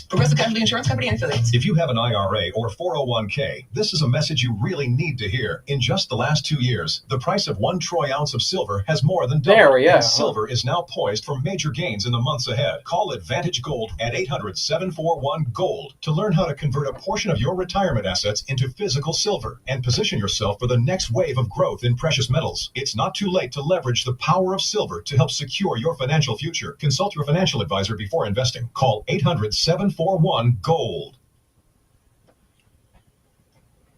Progressive Casualty Insurance Company and affiliates. If you have an IRA or 401k, this is a message you really need to hear. In just the last 2 years, the price of 1 troy ounce of silver has more than doubled. There we go. And silver is now poised for major gains in the months ahead. Call Advantage Gold at 800-741-GOLD to learn how to convert a portion of your retirement assets into physical silver and position yourself for the next wave of growth in precious metals. It's not too late to leverage the power of silver to help secure your financial future. Consult your financial advisor before investing. Call 800-741-GOLD.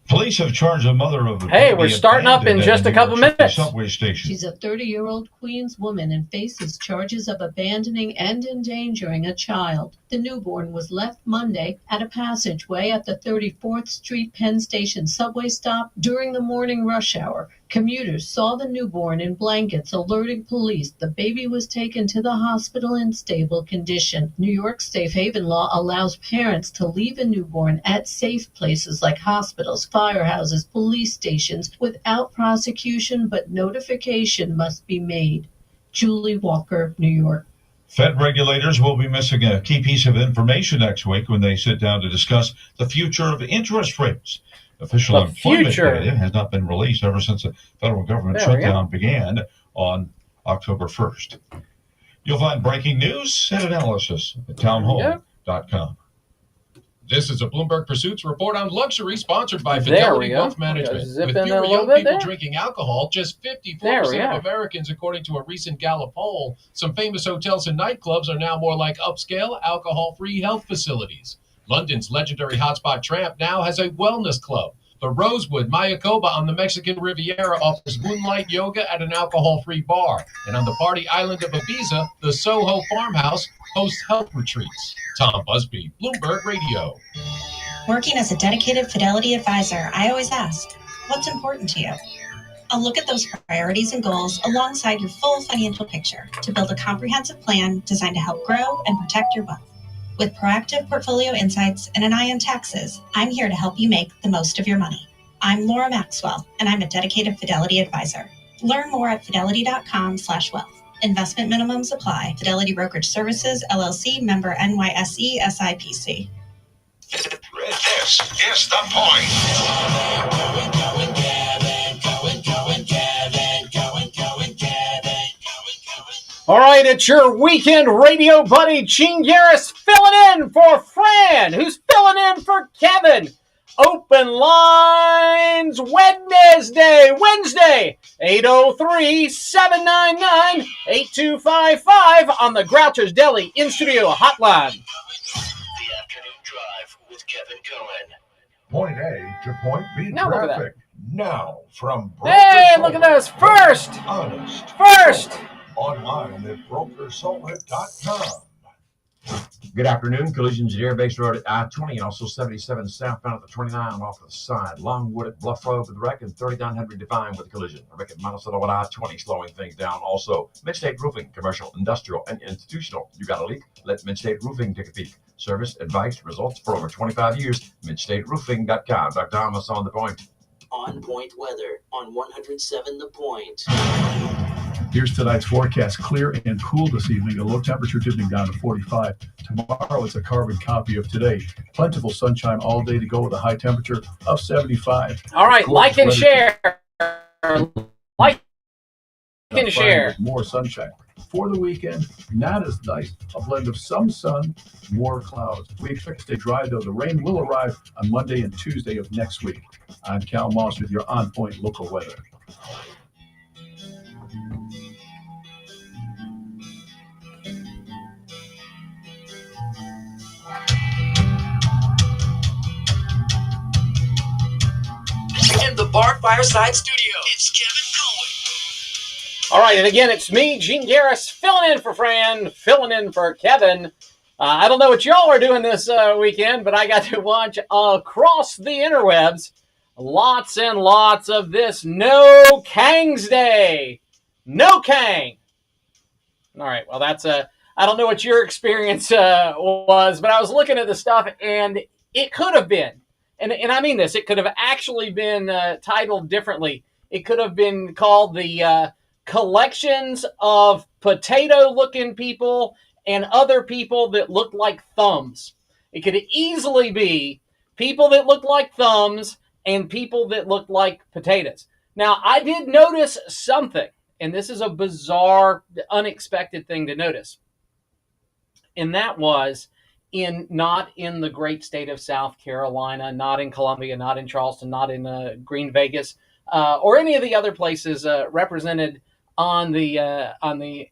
Police have charged a mother of a Hey, we're starting up in just a couple minutes. Subway station. She's a 30-year-old Queens woman and faces charges of abandoning and endangering a child. The newborn was left Monday at a passageway at the 34th Street Penn Station subway stop during the morning rush hour. Commuters saw the newborn in blankets, alerting police. The baby was taken to the hospital in stable condition. New York's safe haven law allows parents to leave a newborn at safe places like hospitals, firehouses, police stations without prosecution, but notification must be made. Julie Walker, New York. Fed regulators will be missing a key piece of information next week when they sit down to discuss the future of interest rates. Official employment data has not been released ever since the federal government shutdown began on October 1st. You'll find breaking news and analysis at townhall.com. This is a Bloomberg Pursuits report on luxury sponsored by Fidelity Wealth Management. With fewer young people drinking alcohol, just 54% of Americans, according to a recent Gallup poll. Some famous hotels and nightclubs are now more like upscale, alcohol-free health facilities. London's legendary hotspot Tramp now has a wellness club. The Rosewood Mayakoba on the Mexican Riviera offers moonlight yoga at an alcohol-free bar. And on the party island of Ibiza, the Soho Farmhouse hosts health retreats. Tom Busby, Bloomberg Radio. Working as a dedicated Fidelity advisor, I always ask, what's important to you? I'll look at those priorities and goals alongside your full financial picture to build a comprehensive plan designed to help grow and protect your wealth. With proactive portfolio insights and an eye on taxes, I'm here to help you make the most of your money. I'm Laura Maxwell, and I'm a dedicated Fidelity advisor. Learn more at fidelity.com/wealth. Investment minimums apply. Fidelity Brokerage Services, LLC, member NYSE, SIPC. This is the point. All right, it's your weekend radio buddy, Gene Garris, filling in for Fran, who's filling in for Kevin. Open lines Wednesday, 803-799-8255 on the Groucho's Deli in-studio hotline. The Afternoon Drive with Kevin Cohen. Point A to point B traffic. Now from Hey, look at this. First. Online at brokersolid.com. Good afternoon. Collisions at Airbase Road at I-20 and also 77 southbound at the 29 off to the side. Longwood at Bluff Road with the wreck and 39 Henry Divine with the collision. A wreck at Monticello at I-20 slowing things down. Also, Midstate Roofing, commercial, industrial, and institutional. You got a leak? Let Midstate Roofing take a peek. Service, advice, results for over 25 years. MidstateRoofing.com. Dr. Thomas on the point. On point weather on 107 The Point. Here's tonight's forecast. Clear and cool this evening. A low temperature dipping down to 45. Tomorrow it's a carbon copy of today. Plentiful sunshine all day to go with a high temperature of 75. All right, like and share. Like and share. More sunshine. For the weekend, not as nice. A blend of some sun, more clouds. We expect to stay dry, though. The rain will arrive on Monday and Tuesday of next week. I'm Cal Moss with your on-point local weather. In the Bar Fireside Studio, it's Kevin Cohen. All right, and again, it's me, Gene Garris, filling in for Fran, filling in for Kevin. I don't know what y'all are doing this weekend, but I got to watch across the interwebs lots and lots of this No Kang's Day. No Kang. All right, well, that's I don't know what your experience was, but I was looking at the stuff, and it could have been, and I mean this, it could have actually been titled differently. It could have been called the collections of potato-looking people and other people that look like thumbs. It could easily be people that look like thumbs and people that look like potatoes. Now, I did notice something, and this is a bizarre, unexpected thing to notice. And that was not in the great state of South Carolina, not in Columbia, not in Charleston, not in Green Vegas, or any of the other places represented on the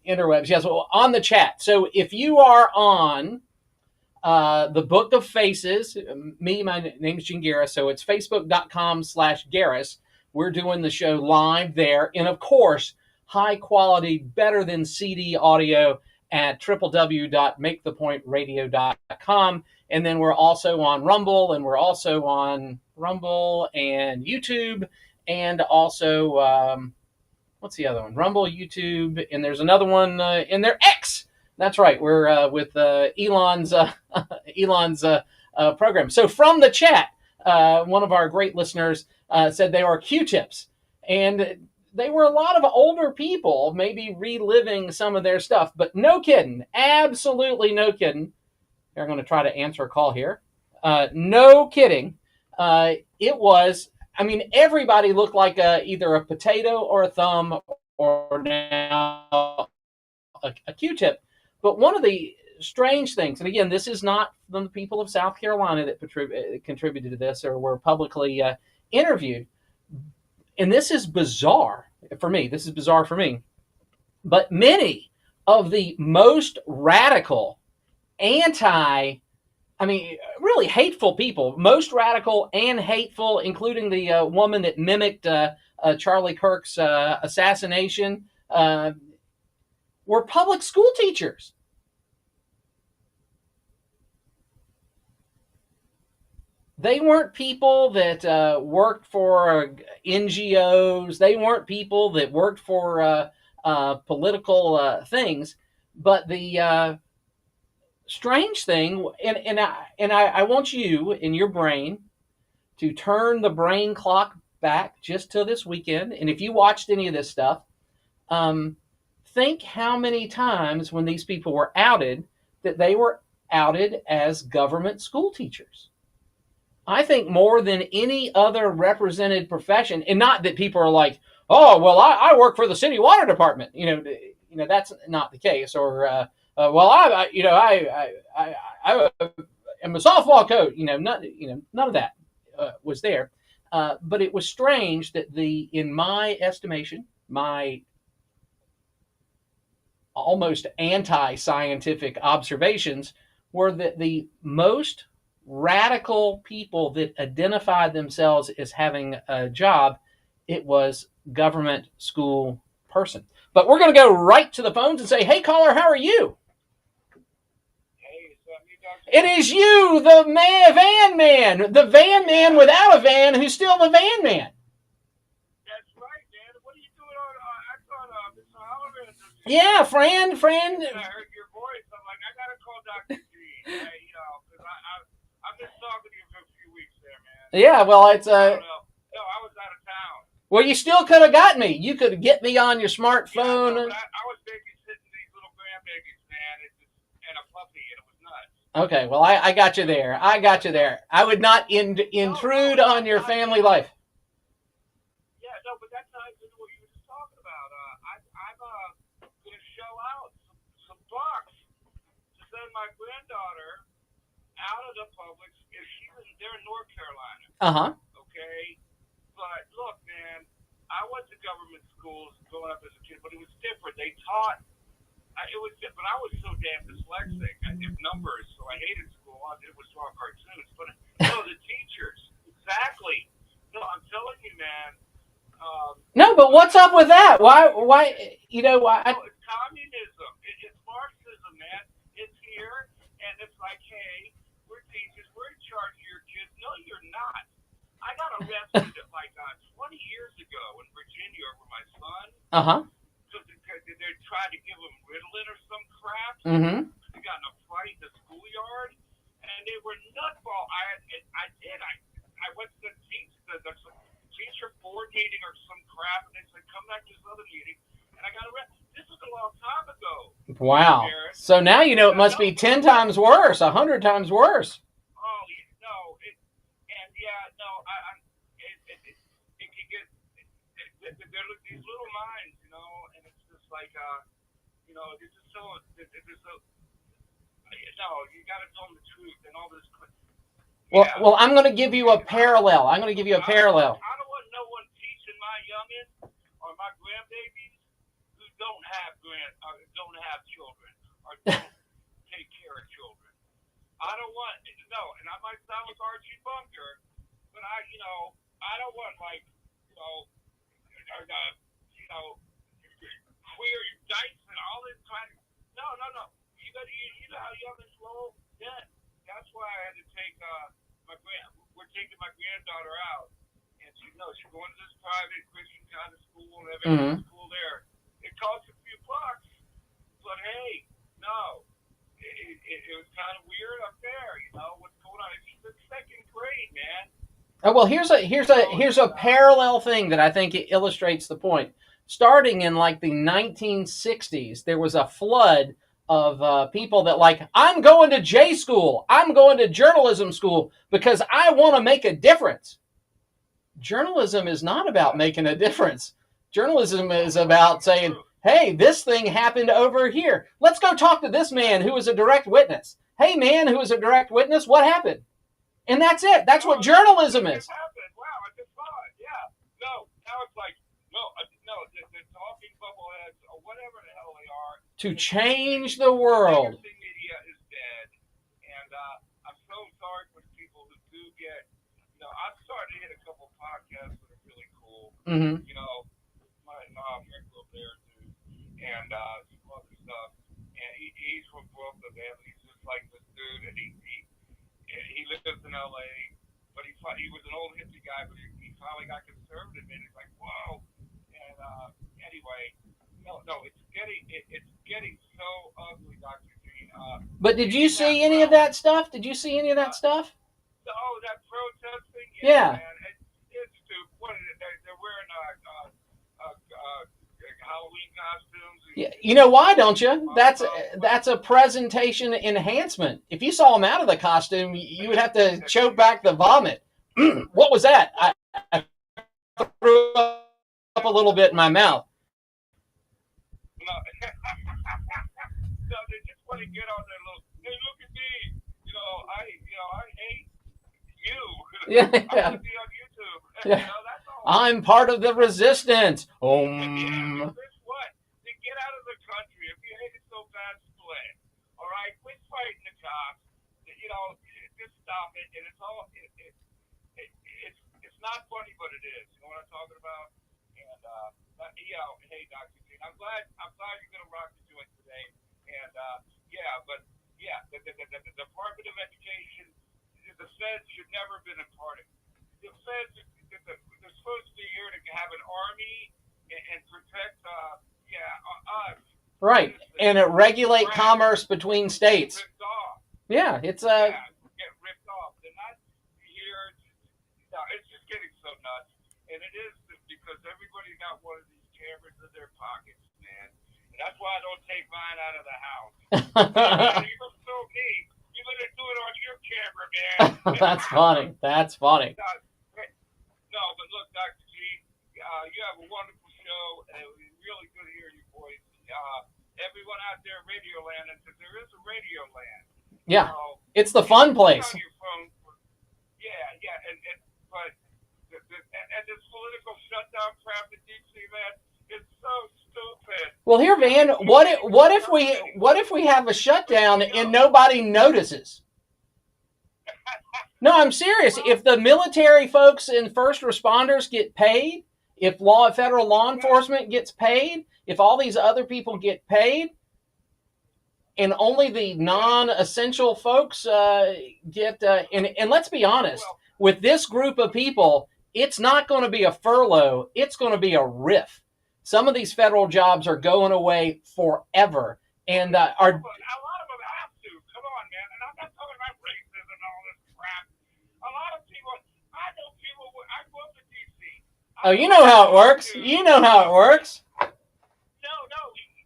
interwebs. Yes, well, on the chat. So if you are on the Book of Faces, my name is Gene Garris, so it's facebook.com/Garris. We're doing the show live there, and of course, high quality, better than CD audio at www.makethepointradio.com. And then we're also on Rumble, and we're also on Rumble and YouTube, and also, what's the other one? Rumble, YouTube, and there's another one in there, X. That's right. We're with Elon's program. So from the chat, one of our great listeners said they are Q-tips. And they were a lot of older people, maybe reliving some of their stuff. But no kidding. Absolutely no kidding. I'm going to try to answer a call here. No kidding. It was, I mean, everybody looked like either a potato or a thumb or now a Q-tip. But one of the strange things, and again, this is not from the people of South Carolina that contributed to this or were publicly interviewed. And this is bizarre for me. But many of the most radical, really hateful people, most radical and hateful, including the woman that mimicked Charlie Kirk's assassination, were public school teachers. They weren't people that worked for NGOs. They weren't people that worked for political things. But the strange thing, and I want you in your brain to turn the brain clock back just to this weekend. And if you watched any of this stuff, think how many times when these people were outed that they were outed as government school teachers. I think more than any other represented profession, and not that people are like, oh, well, I work for the city water department. You know, that's not the case. Or, well, I am a softball coach. None of that was there. But it was strange that in my estimation, my almost anti-scientific observations were that the most radical people that identified themselves as having a job, it was government school person. But we're going to go right to the phones and say, hey, caller, how are you? Hey, it is you, the van man, the van man without a van who's still the van man. That's right, man. What are you doing I thought Mr. Hollivan. Yeah, Fran. I heard your voice. I'm like, I got to call Dr. G. Because I've been talking to you for a few weeks there, man. Yeah, well, it's No, I was out of town. Well, you still could have got me. You could get me on your smartphone. Yeah, I was babysitting these little grandbabies, man, and a puppy, and it was nuts. Okay, well, I got you there. I would not intrude on your family life. Yeah, no, but that's not even what you were just talking about. I'm going to shell out some bucks to send my granddaughter out of the public. They're in North Carolina. Uh-huh. Okay? But look, man, I went to government schools growing up as a kid, but it was different. They taught, it was different. I was so damn dyslexic. I did numbers, so I hated school. All I did was draw cartoons. But, the teachers, exactly. No, I'm telling you, man. No, but what's up with that? Why? It's communism. It's Marxism, man. It's here, and it's like, hey, we're teachers. We're in charge of your kids. No, you're not. I got arrested 20 years ago in Virginia over my son. Uh-huh. Because they tried to give him Ritalin or some crap. Mm-hmm. They got in a fight in the schoolyard, and they were nutball. I went to the teacher board meeting or some crap, and they said, come back to this other meeting, and I got arrested. This was a long time ago. Wow. So now it must be 10 times worse, 100 times worse. yeah, no, it can get, they're these little minds, you know, and it's just like, you know, it's just so, no, you got to tell them the truth and all this. Well, I'm going to give you a parallel. I'm going to give you a parallel. I don't want no one teaching my youngins or my grandbabies who don't have children or don't take care of children. I don't want, no, and I might sound like Archie Bunker, but I don't want like, queer dice and all this kind of, no. You know how youngins roll? Yeah. That's why I had to take, we're taking my granddaughter out. And she's going to this private Christian kind of school and everything school there. It costs a few bucks, but hey, no. It was kind of weird up there, you know, what's going on. She's in second grade, man. Oh, well, here's a parallel thing that I think it illustrates the point. Starting in like the 1960s, there was a flood of people that like, I'm going to J school, I'm going to journalism school because I want to make a difference. Journalism is not about making a difference. Journalism is about saying, hey, this thing happened over here. Let's go talk to this man who was a direct witness. Hey, man who was a direct witness, what happened? And that's it. That's what journalism is. Wow, I just saw it. Yeah. No, now it's like, the talking bubbleheads or whatever the hell they are. To change the world. Media is dead. And I'm so sorry for the people who do get, I've started to hit a couple podcasts that are really cool. Mm-hmm. You know, my Rick over there, dude, and some other stuff. And he's from Brooklyn, man. He's just like this dude, and he lives in L.A., but he was an old hippie guy, but he finally got conservative, and he's like, whoa. And anyway, no, it's getting so ugly, Dr. G. But did you see any of that stuff? Did you see any of that stuff? Oh, that protesting? Yeah. Man, it's stupid. What is it? They're wearing Halloween costumes. Yeah, you know why, don't you? That's a presentation enhancement. If you saw him out of the costume, you would have to choke back the vomit. What was that? I threw up a little bit in my mouth. No, they just want to get on their little. Hey, look at me. I hate you. Yeah. I want to be on YouTube. Yeah. That's all. I'm part of the resistance. Yeah, what? To get out of the country. If you hate it so bad, split. All right? Quit fighting the cops. Just stop it. And it's all. It's not funny, but it is. You know what I'm talking about? And hey, Dr. G, I'm glad you're gonna rock the joint today. And the Department of Education, the feds should never have been a part of it. The feds, they're supposed to be here to have an army and protect us. Right, and regulate commerce between states. Yeah, it's get ripped off. They're not here. No, it's just getting so nuts, and it is because everybody got one of these cameras in their pockets, man. And that's why I don't take mine out of the house. You're so mean. You better do it on your camera, man. That's funny. That's funny. No, but look, Dr. G, you have a wonderful show, and it was really good hearing your voice. Everyone out there, Radio Land, and there is a Radio Land. Yeah, it's the fun place. On your phone but this political shutdown crap in D.C., man, it's so stupid. Well, here, Van, what if we have a shutdown and nobody notices? No, I'm serious. If the military folks and first responders get paid, if federal law enforcement gets paid, if all these other people get paid, and only the non-essential folks get, and let's be honest, with this group of people, it's not going to be a furlough. It's going to be a RIF. Some of these federal jobs are going away forever, and are. A lot of them have to. Come on, man. And I'm not talking about racism and all this crap. A lot of people. I know people. I go up to D.C. Oh, you know how it works. You know how it works. No,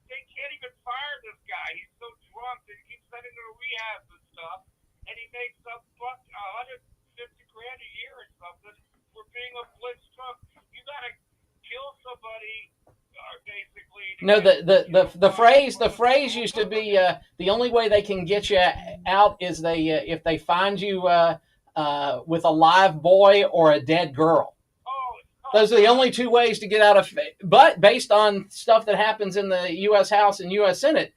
they can't even fire this guy. He's so drunk that he keeps sending him to rehab and stuff, and he makes up $150,000 a year in No, the phrase used to be the only way they can get you out is if they find you with a live boy or a dead girl. Those are the only two ways to get out of. But based on stuff that happens in the U.S. House and U.S. Senate,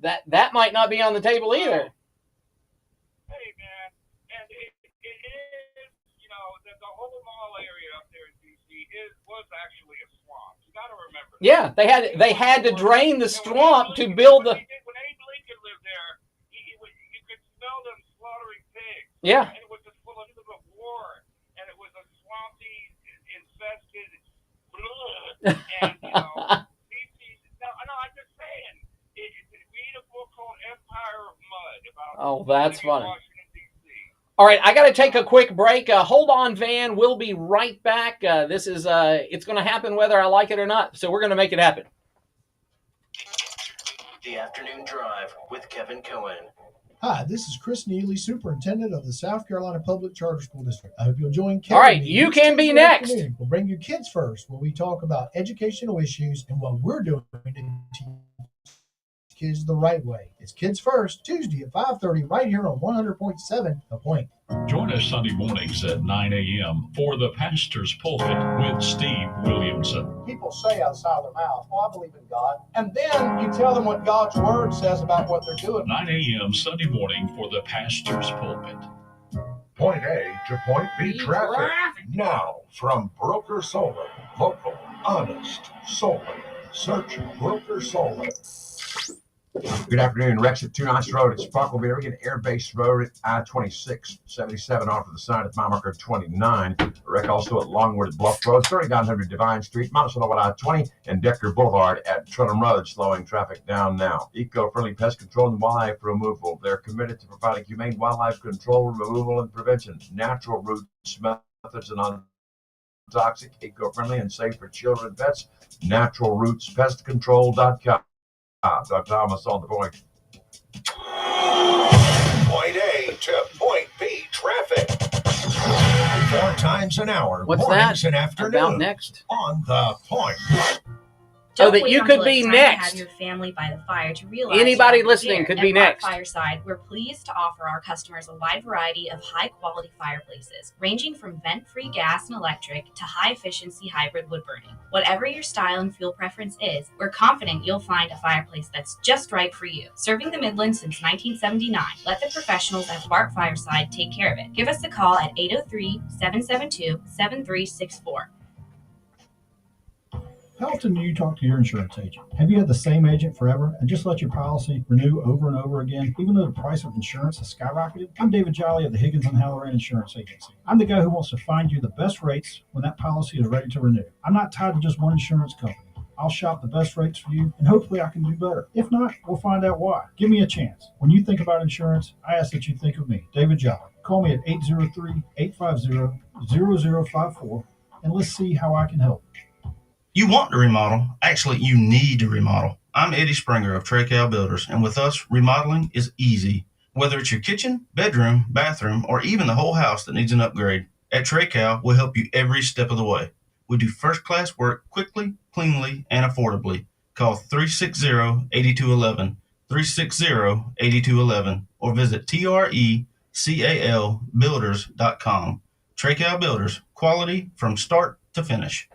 that might not be on the table either. Hey man, and it is, the whole mall area up there in D.C. was actually a swamp. You got to remember. Yeah, they had to drain the swamp to build the. When Abe Lincoln lived there, you could smell them slaughtering pigs. Yeah. And it was just full of war, and it was a swampy, infested, and D.C. No, I'm just saying. Read a book called Empire of Mud about. Oh, that's funny. All right, I got to take a quick break. Hold on, Van. We'll be right back. This is it's going to happen whether I like it or not, so we're going to make it happen. The Afternoon Drive with Kevin Cohen. Hi, this is Chris Neely, Superintendent of the South Carolina Public Charter School District. I hope you'll join Kevin. All right, you can be next. We'll bring you Kids First, where we talk about educational issues and what we're doing to teach kids the right way. It's Kids First, Tuesday at 5:30, right here on 100.7 The Point. Join us Sunday mornings at 9 a.m. for the Pastor's Pulpit with Steve Williamson. People say outside their mouth, "Oh, I believe in God," and then you tell them what God's Word says about what they're doing. 9 a.m. Sunday morning for the Pastor's Pulpit. Point A to Point B traffic. Now, from Broker Solar, local, honest, solar. Search Broker Solar. Good afternoon. Rex at Two Notch Road at Sparkleville, Oregon, Air Base Road at I-26, 77 off of the sign at mile marker 29. Wreck also at Longwood Bluff Road, 3900 Divine Street, Monticello at I-20, and Decker Boulevard at Trenham Road, slowing traffic down now. Eco-friendly pest control and wildlife removal. They're committed to providing humane wildlife control, removal, and prevention. Natural roots, methods, and non-toxic, eco-friendly, and safe for children and pets. NaturalRootsPestControl.com. Doug Thomas on the point. Point A to Point B traffic. 4 times an hour. What's mornings that and afternoon. about next? On the point. So that you could be next. Have your family by the fire to realize Anybody listening could be next. At Fireside, we're pleased to offer our customers a wide variety of high-quality fireplaces, ranging from vent-free gas and electric to high-efficiency hybrid wood burning. Whatever your style and fuel preference is, we're confident you'll find a fireplace that's just right for you. Serving the Midlands since 1979, let the professionals at Bark Fireside take care of it. Give us a call at 803-772-7364. How often do you talk to your insurance agent? Have you had the same agent forever and just let your policy renew over and over again, even though the price of insurance has skyrocketed? I'm David Jolly of the Higgins & Halloran Insurance Agency. I'm the guy who wants to find you the best rates when that policy is ready to renew. I'm not tied to just one insurance company. I'll shop the best rates for you, and hopefully I can do better. If not, we'll find out why. Give me a chance. When you think about insurance, I ask that you think of me, David Jolly. Call me at 803-850-0054, and let's see how I can help. You want to remodel. Actually, you need to remodel. I'm Eddie Springer of Trey-Cal Builders, and with us, remodeling is easy. Whether it's your kitchen, bedroom, bathroom, or even the whole house that needs an upgrade, at Trey-Cal, we'll help you every step of the way. We do first-class work quickly, cleanly, and affordably. Call 360-8211, 360-8211, or visit TRECALbuilders.com. Trey-Cal Builders, quality from start to finish.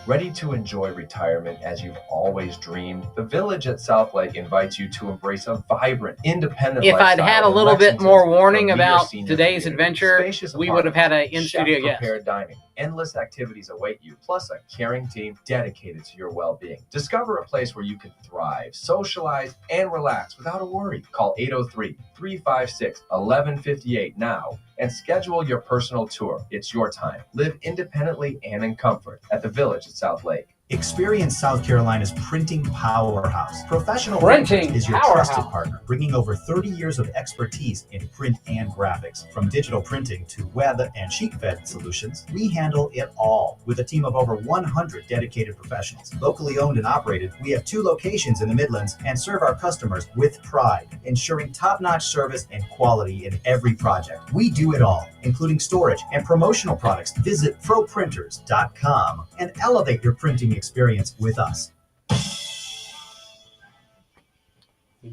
Ready to enjoy retirement as you've always dreamed? The Village at South Lake invites you to embrace a vibrant, independent If lifestyle. I'd had a in little bit Lexington's more warning premier about senior today's community. adventure, Spacious we would have had an apartments, in-studio guest. chef-prepared dining. Endless activities await you, plus a caring team dedicated to your well-being. Discover a place where you can thrive, socialize, and relax without a worry. Call 803-356-1158 now and schedule your personal tour. It's your time. Live independently and in comfort at the Village at South Lake. Experience South Carolina's printing powerhouse. Professional Printing Printers is your powerhouse. trusted partner, bringing over 30 years of expertise in print and graphics. From digital printing to web and sheet fed solutions, we handle it all with a team of over 100 dedicated professionals. Locally owned and operated, we have 2 locations in the Midlands and serve our customers with pride, ensuring top-notch service and quality in every project. We do it all, including storage and promotional products. Visit proprinters.com and elevate your printing experience with us.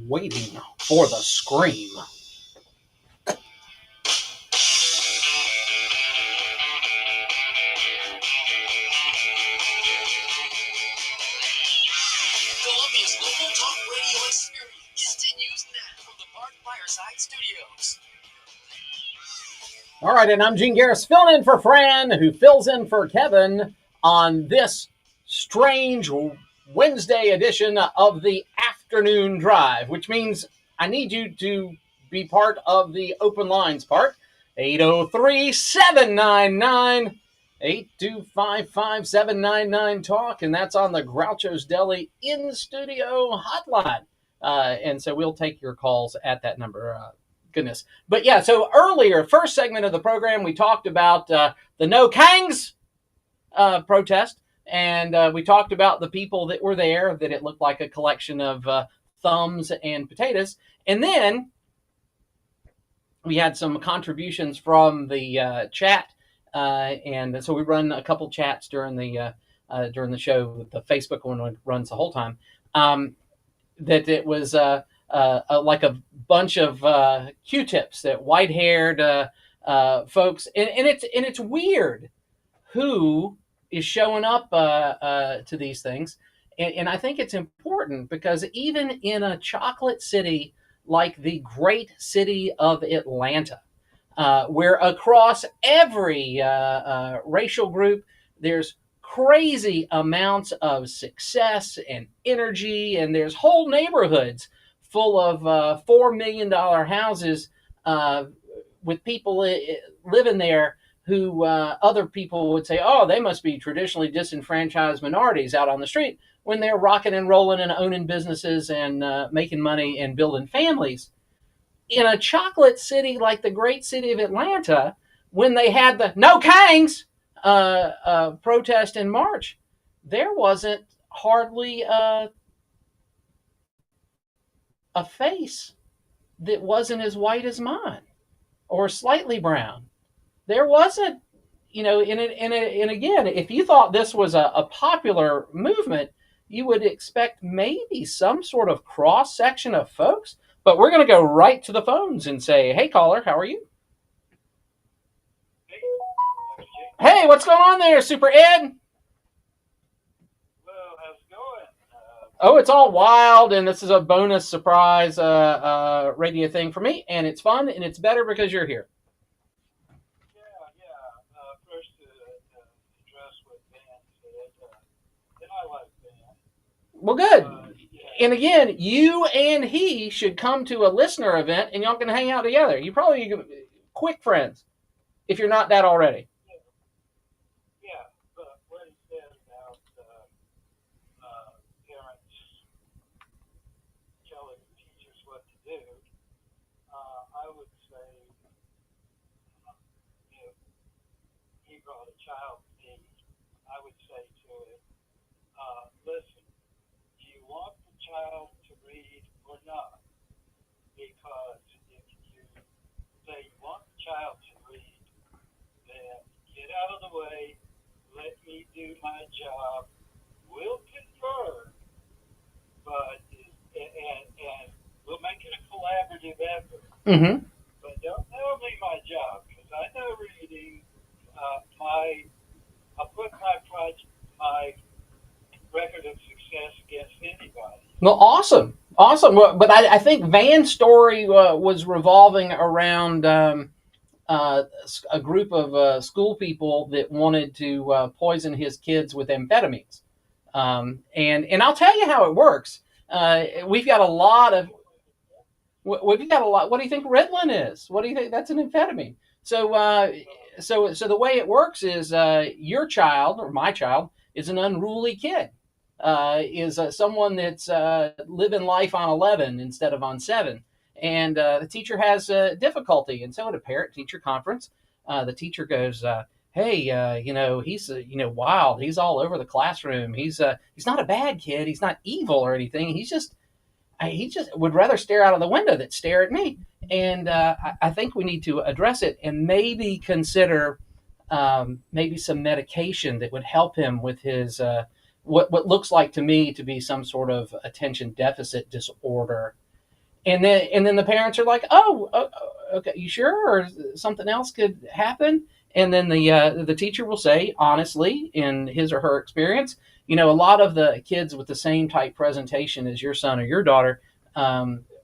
waiting for the scream. Columbia's local talk radio experience continues now from the Park Fireside Studios. All right, and I'm Gene Garris, filling in for Fran, who fills in for Kevin on this strange Wednesday edition of the afternoon drive, which means I need you to be part of the open lines part. 803-799-8255-799 talk, and that's on the Groucho's Deli in studio hotline. And so we'll take your calls at that number. Goodness. But yeah, so earlier, first segment of the program, we talked about the No Kangs protest. And we talked about the people that were there, that it looked like a collection of thumbs and potatoes. And then we had some contributions from the chat. And so we run a couple chats during the show. The Facebook one runs the whole time. That it was like a bunch of Q-tips, that white-haired folks. And it's weird who is showing up to these things. And I think it's important because even in a chocolate city like the great city of Atlanta, where across every racial group, there's crazy amounts of success and energy, and there's whole neighborhoods full of $4 million houses with people living there who other people would say, oh, they must be traditionally disenfranchised minorities out on the street, when they're rocking and rolling and owning businesses and making money and building families. In a chocolate city like the great city of Atlanta, when they had the No Kangs protest in March, there wasn't hardly a face that wasn't as white as mine or slightly brown. There wasn't, and again, if you thought this was a popular movement, you would expect maybe some sort of cross section of folks. But we're going to go right to the phones and say, hey, caller, how are you? Hey, what's going on there, Super Ed? Well, how's it going? Oh, it's all wild, and this is a bonus surprise radio thing for me, and it's fun, and it's better because you're here. First, address what Ben said. And I like Ben. Well, good. And again, you and he should come to a listener event, and y'all can hang out together. You probably quick friends, if you're not that already. Yeah, but what he said about parents telling teachers what to do, I would say, if he brought a child to me, I would say to him, listen, do you want the child to read or not? Because if you say you want the child to read, then get out of the way, let me do my job, we'll confer, but and we'll make it a collaborative effort. Mm-hmm. But don't tell me my job, because I know reading. I'll put my record of success against anybody. Well, awesome. Well, but I think Van's story was revolving around a group of school people that wanted to poison his kids with amphetamines. And I'll tell you how it works. We've got a lot. What do you think Ritalin is? What do you think? That's an amphetamine. So the way it works is your child or my child is an unruly kid. Is someone that's living life on 11 instead of on 7. And the teacher has difficulty. And so at a parent-teacher conference, the teacher goes, hey, he's, wild. He's all over the classroom. He's not a bad kid. He's not evil or anything. He just would rather stare out of the window than stare at me. And I think we need to address it and maybe consider maybe some medication that would help him with his what looks like to me to be some sort of attention deficit disorder. And then the parents are like, oh, okay, you sure? Or something else could happen? And then the teacher will say, honestly, in his or her experience, a lot of the kids with the same type presentation as your son or your daughter,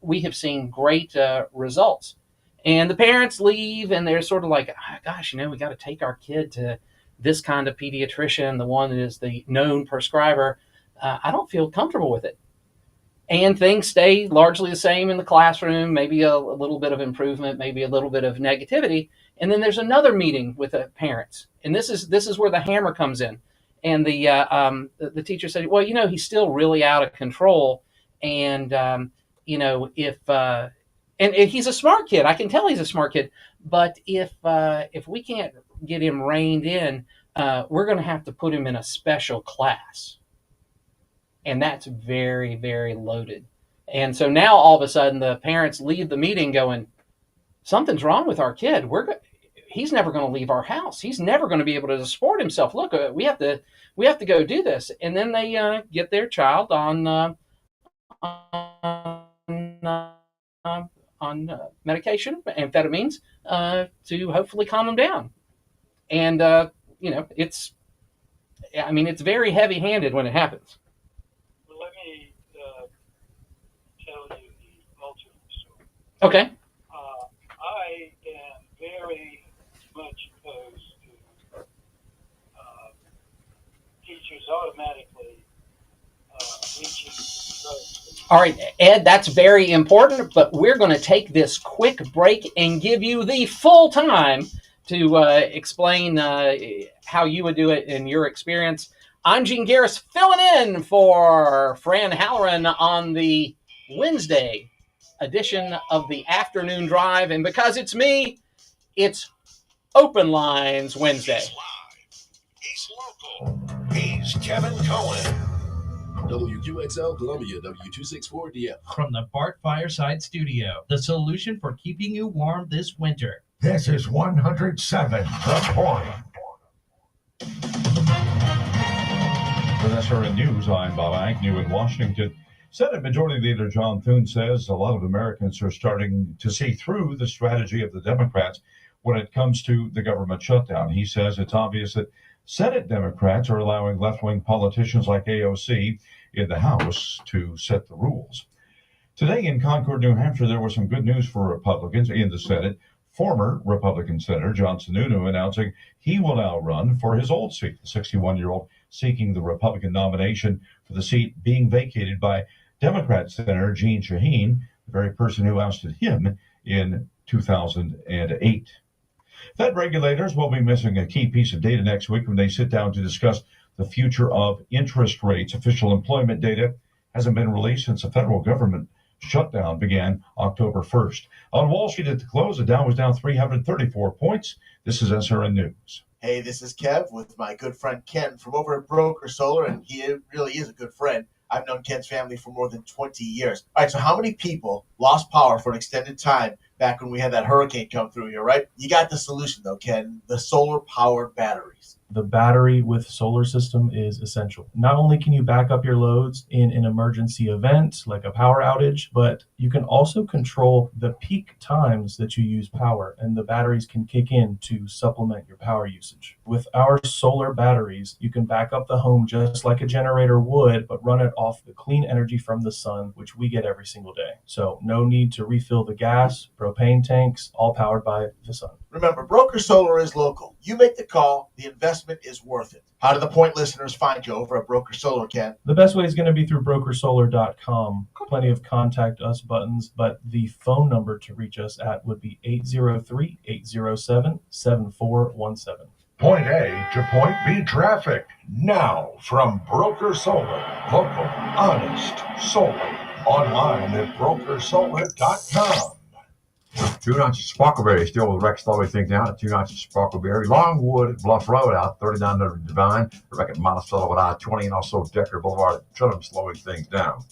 we have seen great results. And the parents leave, and they're sort of like, gosh, we got to take our kid to this kind of pediatrician, the one that is the known prescriber. I don't feel comfortable with it. And things stay largely the same in the classroom, maybe a little bit of improvement, maybe a little bit of negativity. And then there's another meeting with the parents. And this is where the hammer comes in. And the teacher said, well, he's still really out of control. And, if he's a smart kid, I can tell he's a smart kid. But if we can't get him reined in, we're going to have to put him in a special class. And that's very, very loaded. And so now all of a sudden the parents leave the meeting going, something's wrong with our kid. He's never going to leave our house. He's never going to be able to support himself. Look, we have to go do this. And then they get their child on medication, amphetamines, to hopefully calm them down. And it's very heavy-handed when it happens. Let me tell you the alternate story. Okay. I am very much opposed to teachers automatically reaching drugs. All right, Ed, that's very important, but we're going to take this quick break and give you the full time to explain how you would do it in your experience. I'm Gene Garris, filling in for Fran Halloran on the Wednesday edition of the Afternoon Drive. And because it's me, it's Open Lines Wednesday. He's local. He's Kevin Cohen. WQXL Columbia, W264DF. From the Bart Fireside Studio, the solution for keeping you warm this winter. This is 107 The Point. With SRN News, I'm Bob Agnew in Washington. Senate Majority Leader John Thune says a lot of Americans are starting to see through the strategy of the Democrats when it comes to the government shutdown. He says it's obvious that Senate Democrats are allowing left-wing politicians like AOC in the House to set the rules. Today in Concord, New Hampshire, there was some good news for Republicans in the Senate. Former Republican Senator John Sununu announcing he will now run for his old seat, the 61-year-old seeking the Republican nomination for the seat being vacated by Democrat Senator Jeanne Shaheen, the very person who ousted him in 2008. Fed regulators will be missing a key piece of data next week when they sit down to discuss the future of interest rates. Official employment data hasn't been released since the federal government shutdown began October 1st. On Wall Street at the close, the Dow was down 334 points. This is SRN News. Hey, this is Kev with my good friend Ken from over at Broker Solar, and he really is a good friend. I've known Ken's family for more than 20 years. All right, so how many people lost power for an extended time back when we had that hurricane come through here, right? You got the solution, though, Ken, the solar-powered batteries. The battery with solar system is essential. Not only can you back up your loads in an emergency event like a power outage, but you can also control the peak times that you use power, and the batteries can kick in to supplement your power usage. With our solar batteries, you can back up the home just like a generator would, but run it off the clean energy from the sun, which we get every single day. So no need to refill the gas, propane tanks, all powered by the sun. Remember, Broker Solar is local. You make the call, the investment is worth it. How do the Point listeners find you over at Broker Solar, Ken? The best way is going to be through brokersolar.com. Plenty of contact us buttons, but the phone number to reach us at would be 803-807-7417. Point A to Point B traffic. Now from Broker Solar. Local, honest, solar. Online at brokersolar.com. 2 notches Sparkleberry, still with Rex slowing things down at 2 notches Sparkleberry. Longwood, Bluff Road out, 3900 Divine. Rebecca Monticello with I-20, and also Decker Boulevard at Trinum slowing things down.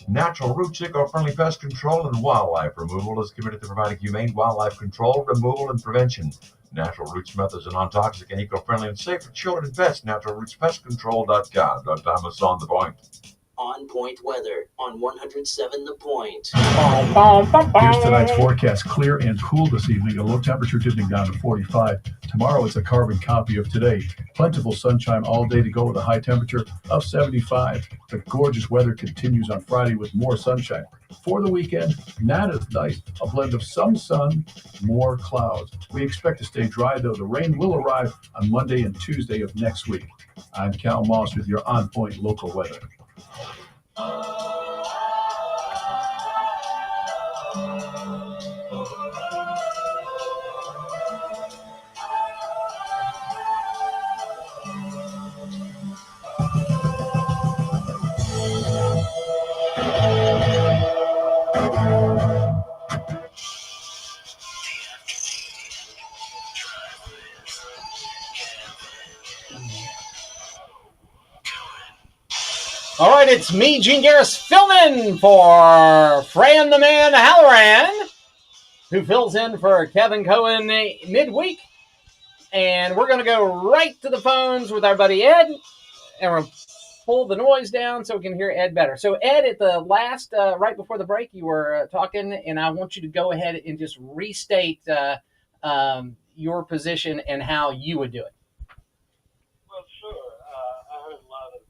Natural Roots, eco-friendly pest control and wildlife removal is committed to providing humane wildlife control, removal, and prevention. Natural Roots methods are non-toxic and eco-friendly and safe for children and pets. NaturalRootsPestControl.com. Doug Thomas on the Point. On Point weather on 107 The Point. Here's tonight's forecast. Clear and cool this evening. A low temperature dipping down to 45. Tomorrow it's a carbon copy of today. Plentiful sunshine all day to go with a high temperature of 75. The gorgeous weather continues on Friday with more sunshine. For the weekend, not as nice. A blend of some sun, more clouds. We expect to stay dry, though the rain will arrive on Monday and Tuesday of next week. I'm Cal Moss with your On Point local weather. All right, it's me, Gene Garris, filling in for Fran the Man Halloran, who fills in for Kevin Cohen midweek. And we're going to go right to the phones with our buddy Ed, and we'll pull the noise down so we can hear Ed better. So, Ed, at the last, right before the break, you were talking, and I want you to go ahead and just restate your position and how you would do it. Well, sure. I heard a lot of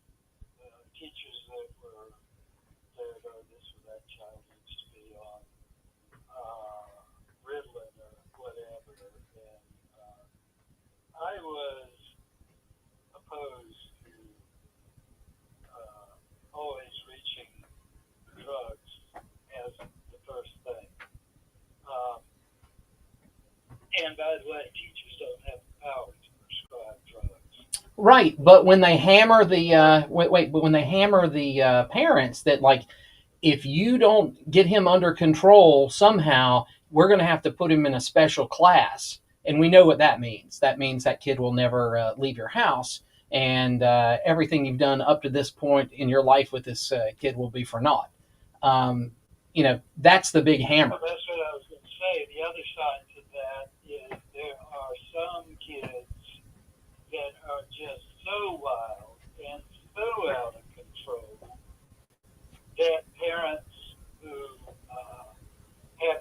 teachers that were there, this or that child needs to be on Ritalin or whatever. And I was opposed to always reaching drugs as the first thing. And by the way, teachers don't have the power to prescribe drugs. Right, but when they hammer the when they hammer the parents that, like, if you don't get him under control somehow, we're going to have to put him in a special class, and we know what that means. That means that kid will never leave your house, and everything you've done up to this point in your life with this kid will be for naught. That's the big hammer. Well, that's what I was going to say. The other side to that is there are some kids that are just so wild and so out of control that parents who have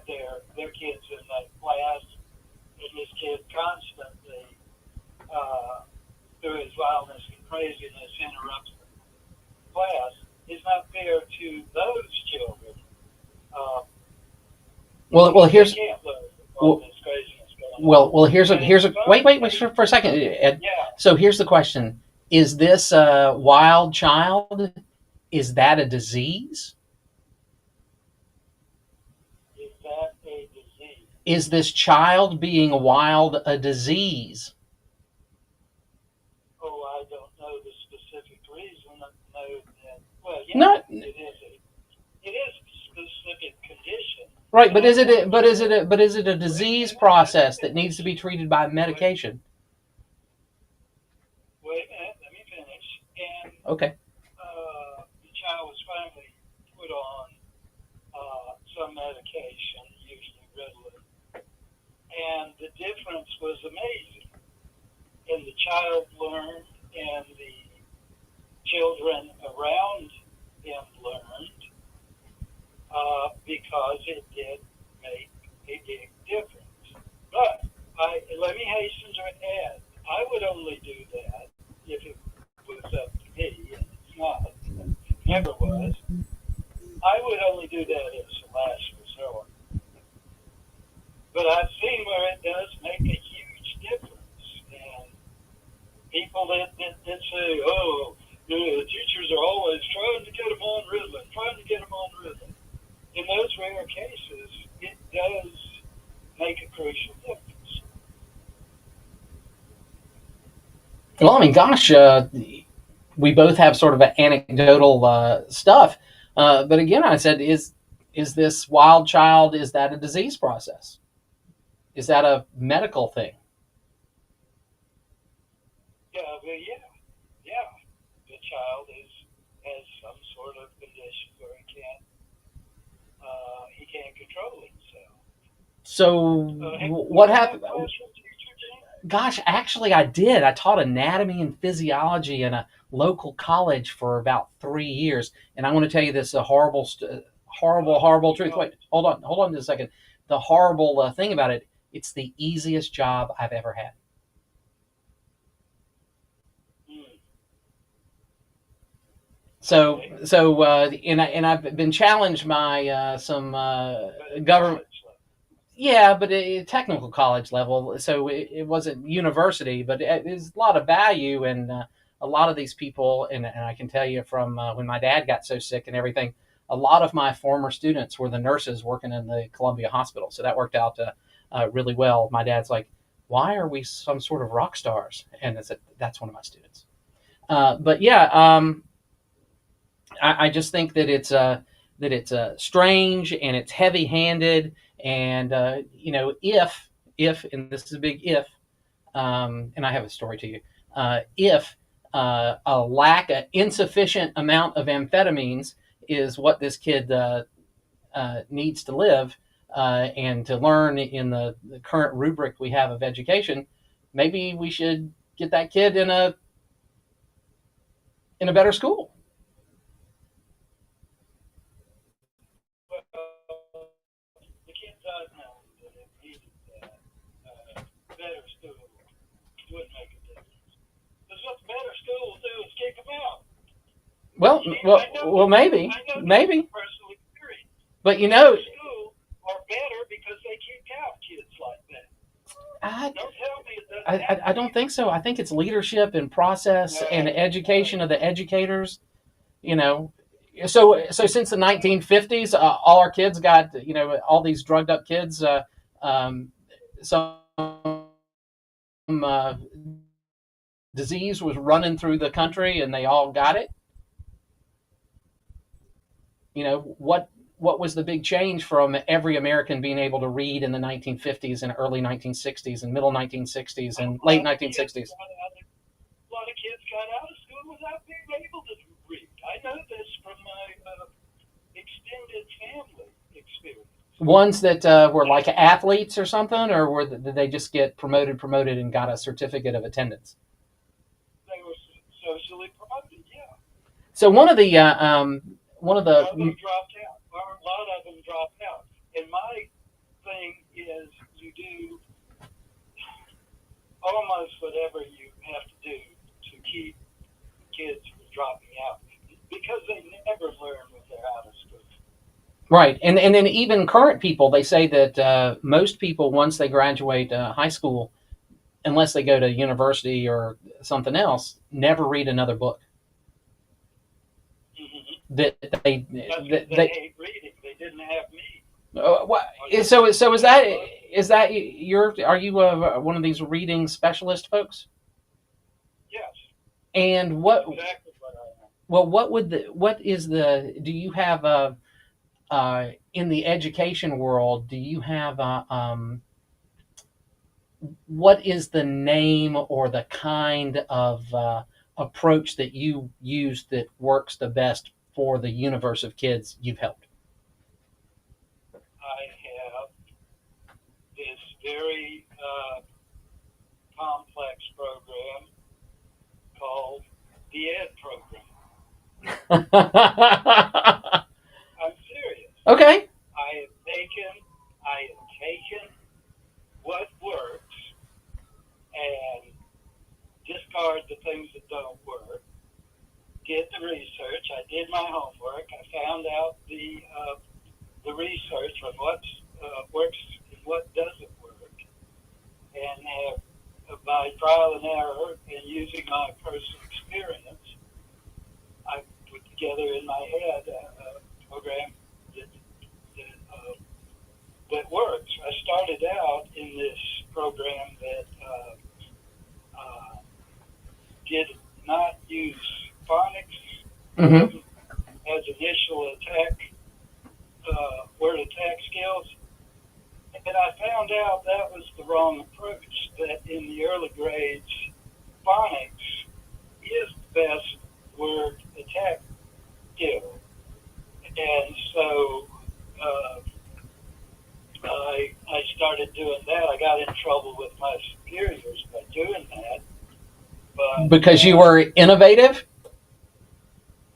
their kids in that class, and this kid constantly, through his wildness and craziness, interrupts the class, is not fair to those children. Here's they can't learn all this craziness going on. Here's a wait for a second, Ed. Yeah. So here's the question: is this a wild child? Is that a disease? Is that a disease? Is this child being wild a disease? Oh, I don't know the specific reason. I know that. Well, yeah, No. it is a specific condition. Right, but is it a disease process that needs to be treated by medication? Wait a minute, let me finish. And Okay. the child was finally put on some medication, usually Ritalin, and the difference was amazing. And the child learned, and the children around him learned, because it did make a big difference. But let me hasten to add, I would only do that if it was up to me, and it's not, it never was. I would only do that as a last resort. But I've seen where it does make a huge difference. And people that say, oh, the teachers are always trying to get them on Ritalin. In those rare cases, it does make a crucial difference. Well, I mean, gosh, we both have sort of an anecdotal stuff. But again, I said, is this wild child, is that a disease process? Is that a medical thing? Yeah. The child has some sort of condition where he can't control himself. So what happened? Gosh, actually, I did. I taught anatomy and physiology in a local college for about 3 years, and I want to tell you this: a horrible truth. Wait, hold on just a second. The horrible thing about it, it's the easiest job I've ever had. So, and I've been challenged by some government. Yeah, but technical college level, so it wasn't university, but there's a lot of value, and a lot of these people, and I can tell you from when my dad got so sick and everything, a lot of my former students were the nurses working in the Columbia Hospital, so that worked out really well. My dad's like, "Why are we some sort of rock stars?" And I said, "That's one of my students." But yeah, I just think that it's strange and it's heavy-handed. And if and this is a big if, and I have a story to you. If an insufficient amount of amphetamines is what this kid needs to live and to learn in the current rubric we have of education, maybe we should get that kid in a better school. The kid does know that if he better school would make a difference. Because what the better school will do is kick them out. Well, maybe. Personal experience. But Schools are better because they kick out kids like that. Don't tell me it doesn't. I don't think so. I think it's leadership and process and education of the educators. So since the 1950s, all our kids got all these drugged up kids. Some disease was running through the country, and they all got it. What was the big change from every American being able to read in the 1950s and early 1960s and middle 1960s and late 1960s? A lot of kids got out of school without being able to read. I know this from my extended family experience. Ones that were like athletes or something, or did they just get promoted and got a certificate of attendance? They were socially promoted, yeah. So one of the Some of them dropped out. A lot of them dropped out. And my thing is, you do almost whatever you have to do to keep kids from dropping out, because they never learn when they're out of school. Right, and then even current people, they say that most people, once they graduate high school, unless they go to university or something else, never read another book. Mm-hmm. They hate reading. They didn't have me. So is that are you one of these reading specialist folks? Yes. And what? Exactly what I am. Well, do you have in the education world, do you have what is the name or the kind of approach that you use that works the best for the universe of kids you've helped? I have this very complex program called the ED program. I'm serious. Okay. I have taken what works and discard the things that don't work. Did the research. I did my homework. I found out the research on what works and what doesn't work, and have, by trial and error and using my personal experience, I put together in my head a program that works. I started out in this program that did not use phonics as initial attack, word attack skills. And I found out that was the wrong approach, that in the early grades, phonics is the best word attack skill. And so I started doing that. I got in trouble with my superiors Because you were innovative?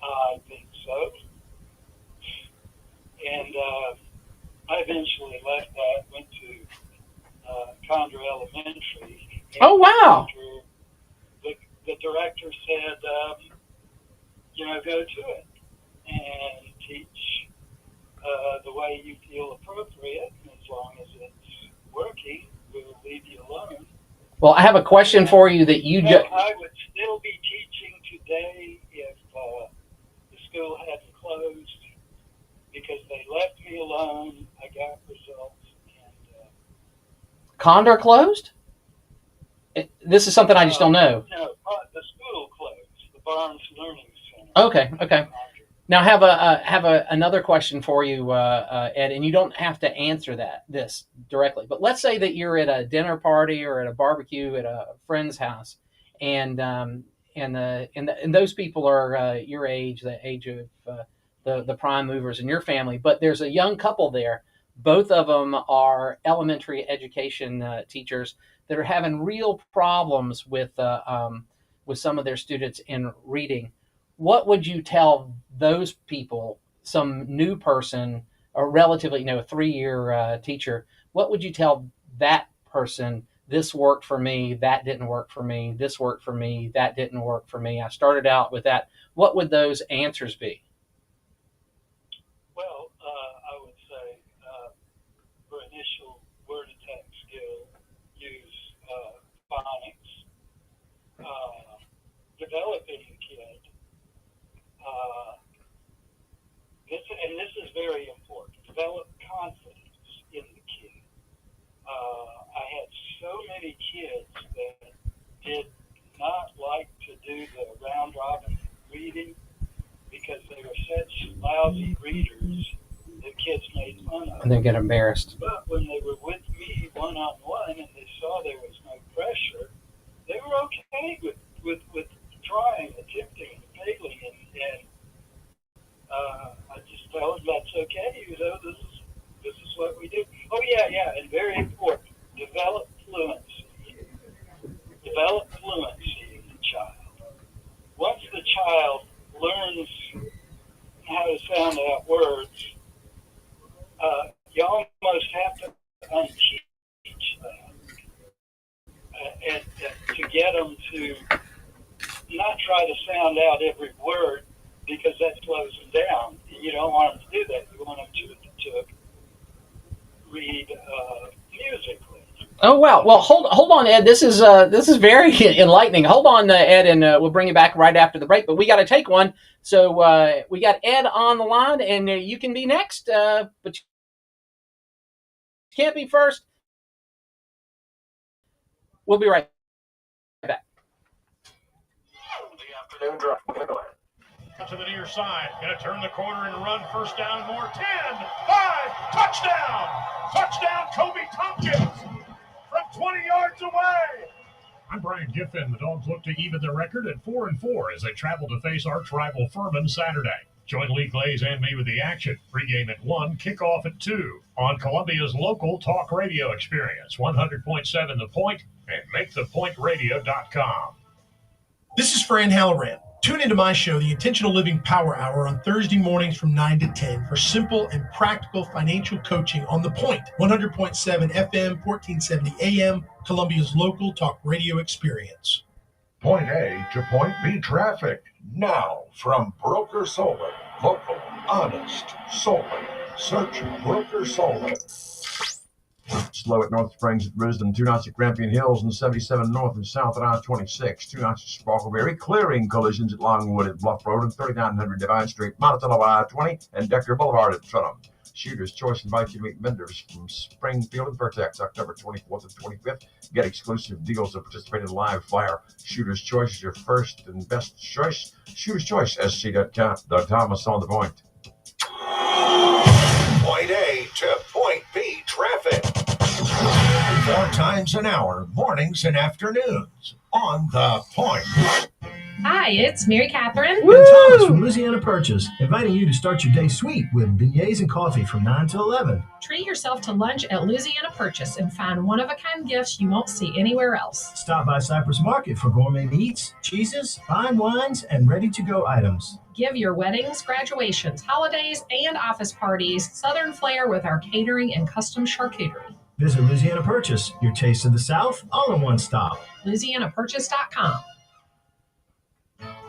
I think so. And I eventually left that, went to Condor Elementary. Oh, wow. The director said, go to it and teach the way you feel appropriate. And as long as it's working, we'll leave you alone. Well, I have a question for you that you just... I would still be teaching today if the school hadn't closed, because they left me alone. I got results. And Condor closed? This is something I just don't know. No, the school closed. The Barnes Learning Center. Okay. Now, I have another question for you, Ed, and you don't have to answer this directly. But let's say that you're at a dinner party or at a barbecue at a friend's house, and those people are your age, the age of the prime movers in your family. But there's a young couple there. Both of them are elementary education teachers that are having real problems with some of their students in reading. What would you tell those people, some new person, or relatively, a 3-year teacher, what would you tell that person? This worked for me, that didn't work for me, this worked for me, that didn't work for me. I started out with that. What would those answers be? Well, I would say for initial word attack skill, use phonics. Developing the kid. This is very important. Develop confidence in the kid. I had so many kids that did not like to do the round robin reading because they were such lousy readers that kids made fun of. And they get embarrassed. But when they were with me one-on-one and they saw there was no pressure, they were okay with trying, attempting, and failing, and I just tell them that's okay. This is what we do. Oh yeah, and very important, develop fluency. Develop fluency in the child. Once the child learns how to sound out words, you almost have to unteach that, and to get them to not try to sound out every word, because that slows them down. You don't want them to do that. You want them to read musically. Oh wow! Well, hold on, Ed. This is very enlightening. Hold on, Ed, and we'll bring you back right after the break. But we got to take one. So we got Ed on the line, and you can be next, but you can't be first. We'll be right back. The afternoon drive. To the near side, gonna turn the corner and run. First down, more. 10, 5, touchdown! Touchdown, Kobe Tompkins from 20 yards away. I'm Brian Giffen. The Dogs look to even their record at 4-4 as they travel to face arch rival Furman Saturday. Join Lee Glaze and me with the action. Pregame at 1, kickoff at 2 on Columbia's local talk radio experience, 100.7 The Point and MakeThePointRadio.com. This is Fran Halloran. Tune into my show, The Intentional Living Power Hour, on Thursday mornings from 9 to 10 for simple and practical financial coaching on The Point, 100.7 FM, 1470 AM, Columbia's local talk radio experience. Point A to Point B traffic. Now from Broker Solar. Local, honest, solar. Search Broker Solar. Slow at North Springs, at Risdon, 2 knots at Grampian Hills, and 77 north and south at I-26, 2 knots at Sparkleberry, clearing collisions at Longwood at Bluff Road and 3900 Divine Street, Monticello I-20, and Decker Boulevard at Trenton. Shooter's Choice invites you to meet vendors from Springfield and Vertex, October 24th and 25th. Get exclusive deals and participate in live flyer. Shooter's Choice is your first and best choice. Shooter's Choice, SC.com. Doug Thomas on The Point. Point A to Point B traffic. 4 times an hour, mornings and afternoons, on The Point. Hi, it's Mary Catherine. And Thomas from Louisiana Purchase, inviting you to start your day sweet with beignets and coffee from 9 to 11. Treat yourself to lunch at Louisiana Purchase and find one-of-a-kind gifts you won't see anywhere else. Stop by Cypress Market for gourmet meats, cheeses, fine wines, and ready-to-go items. Give your weddings, graduations, holidays, and office parties Southern flair with our catering and custom charcuterie. Visit Louisiana Purchase, your taste of the South, all in one stop. LouisianaPurchase.com.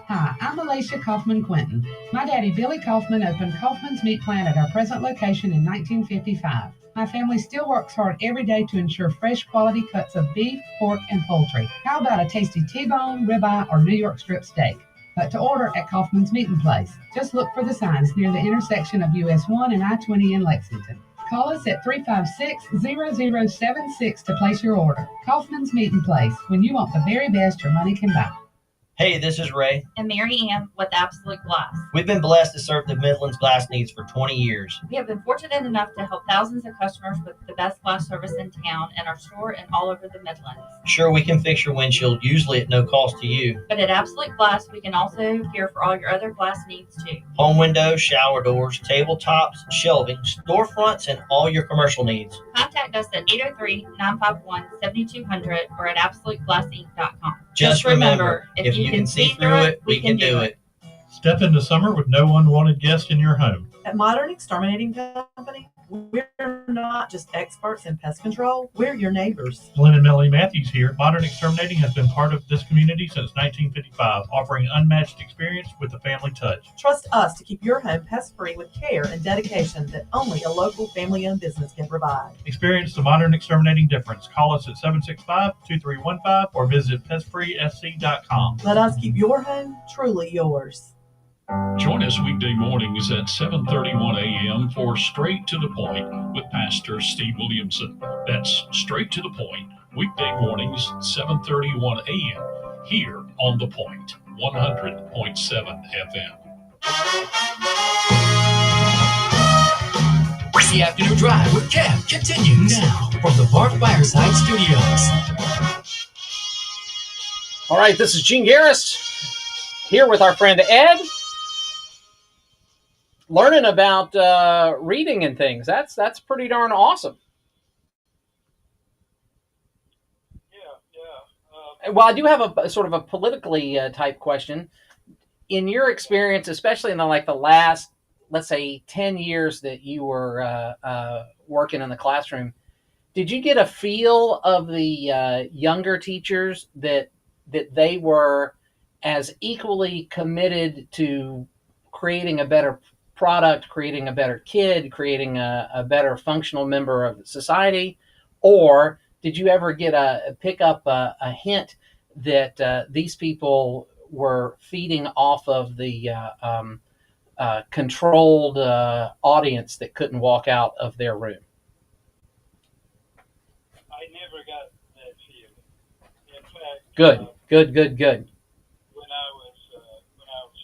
Hi, I'm Alicia Kaufman Quinton. My daddy, Billy Kaufman, opened Kaufman's Meat Plant at our present location in 1955. My family still works hard every day to ensure fresh quality cuts of beef, pork, and poultry. How about a tasty T-bone, ribeye, or New York strip steak? To order at Kaufman's Meat Place. Just look for the signs near the intersection of US 1 and I-20 in Lexington. Call us at 356-0076 to place your order. Kaufman's Meat Place, when you want the very best your money can buy. Hey, this is Ray. And Mary Ann with Absolute Glass. We've been blessed to serve the Midlands glass needs for 20 years. We have been fortunate enough to help thousands of customers with the best glass service in town and our store and all over the Midlands. Sure, we can fix your windshield, usually at no cost to you. But at Absolute Glass, we can also care for all your other glass needs too. Home windows, shower doors, tabletops, shelving, storefronts, and all your commercial needs. Contact us at 803-951-7200 or at absoluteglassinc.com. Just remember, if you can see through it, we can do it. Step into summer with no unwanted guests in your home. At Modern Exterminating Company, we're not just experts in pest control, we're your neighbors. Glenn and Melanie Matthews here. Modern Exterminating has been part of this community since 1955, offering unmatched experience with a family touch. Trust us to keep your home pest-free with care and dedication that only a local family-owned business can provide. Experience the Modern Exterminating difference. Call us at 765-2315 or visit pestfreesc.com. Let us keep your home truly yours. Join us weekday mornings at 7:31 a.m. for Straight to the Point with Pastor Steve Williamson. That's Straight to the Point, weekday mornings, 7:31 a.m. here on The Point, 100.7 FM. The afternoon drive with Kev continues now from the Bart Fireside Studios. All right, this is Gene Garris here with our friend Ed. Learning about reading and things. That's pretty darn awesome. Well, I do have a sort of a politically type question. In your experience, especially in the last, let's say, 10 years that you were working in the classroom, did you get a feel of the younger teachers that they were as equally committed to creating a better product, creating a better kid, creating a better functional member of society? Or did you ever pick up a hint that these people were feeding off of the controlled audience that couldn't walk out of their room? I never got that feeling. In fact, Good. When I was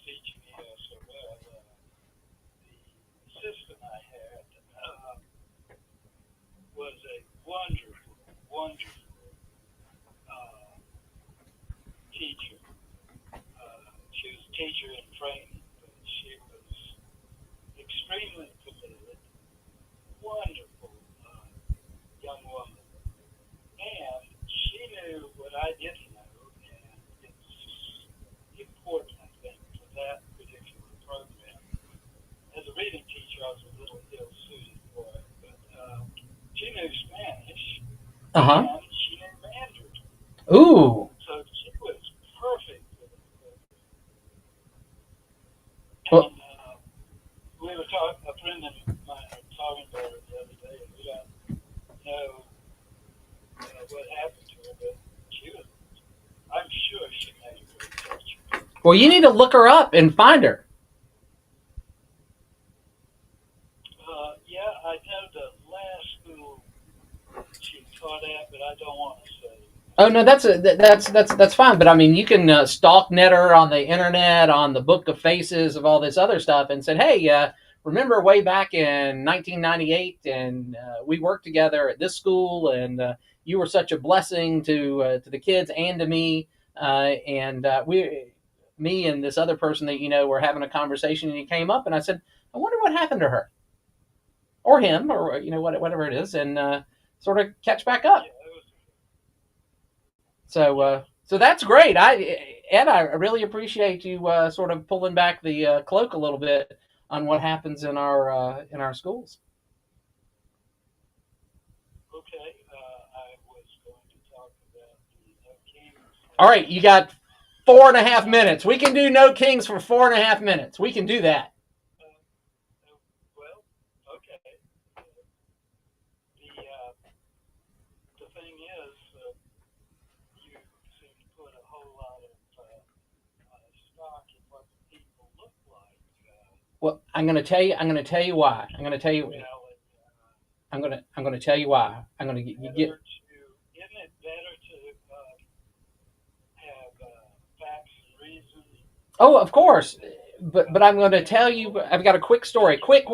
teaching ESOL, the assistant I had was a wonderful teacher. She was a teacher in training, but she was extremely committed, wonderful young woman. And she knew what I didn't know, and it's important, I think, for that particular program. As a reading teacher, I was a little ill-suited for it, but she knew Spanish, and she knew Mandarin. Ooh. So she was perfect with it. Well, We were talking, a friend of mine was talking about her the other day, and we don't know what happened to her, but I'm sure she made a great teacher. well, you need to look her up and find her. Yeah, I know the last school she taught at, but I don't want to say. Oh no, that's fine. But I mean, you can stalk net her on the internet, on the Book of Faces, of all this other stuff, and said, "Hey, remember way back in 1998, and we worked together at this school, and you were such a blessing to the kids and to me, and me and this other person that were having a conversation, and he came up, and I said, I wonder what happened to her, or him, or whatever it is, and sort of catch back up. So that's great. Ed, I really appreciate you sort of pulling back the cloak a little bit on what happens in our schools. Okay, I was going to talk about the No Kings. All right, you got 4.5 minutes. We can do No Kings for 4.5 minutes. We can do that. Well, okay. The thing is, you seem to put a whole lot of stock in what the people look like. Well, I'm going to tell you why. I'm going to tell you. I'm going to tell you why. I'm going to get. Isn't it better to have facts and reasons? Oh, of course, but I'm going to tell you. I've got a quick story. Quick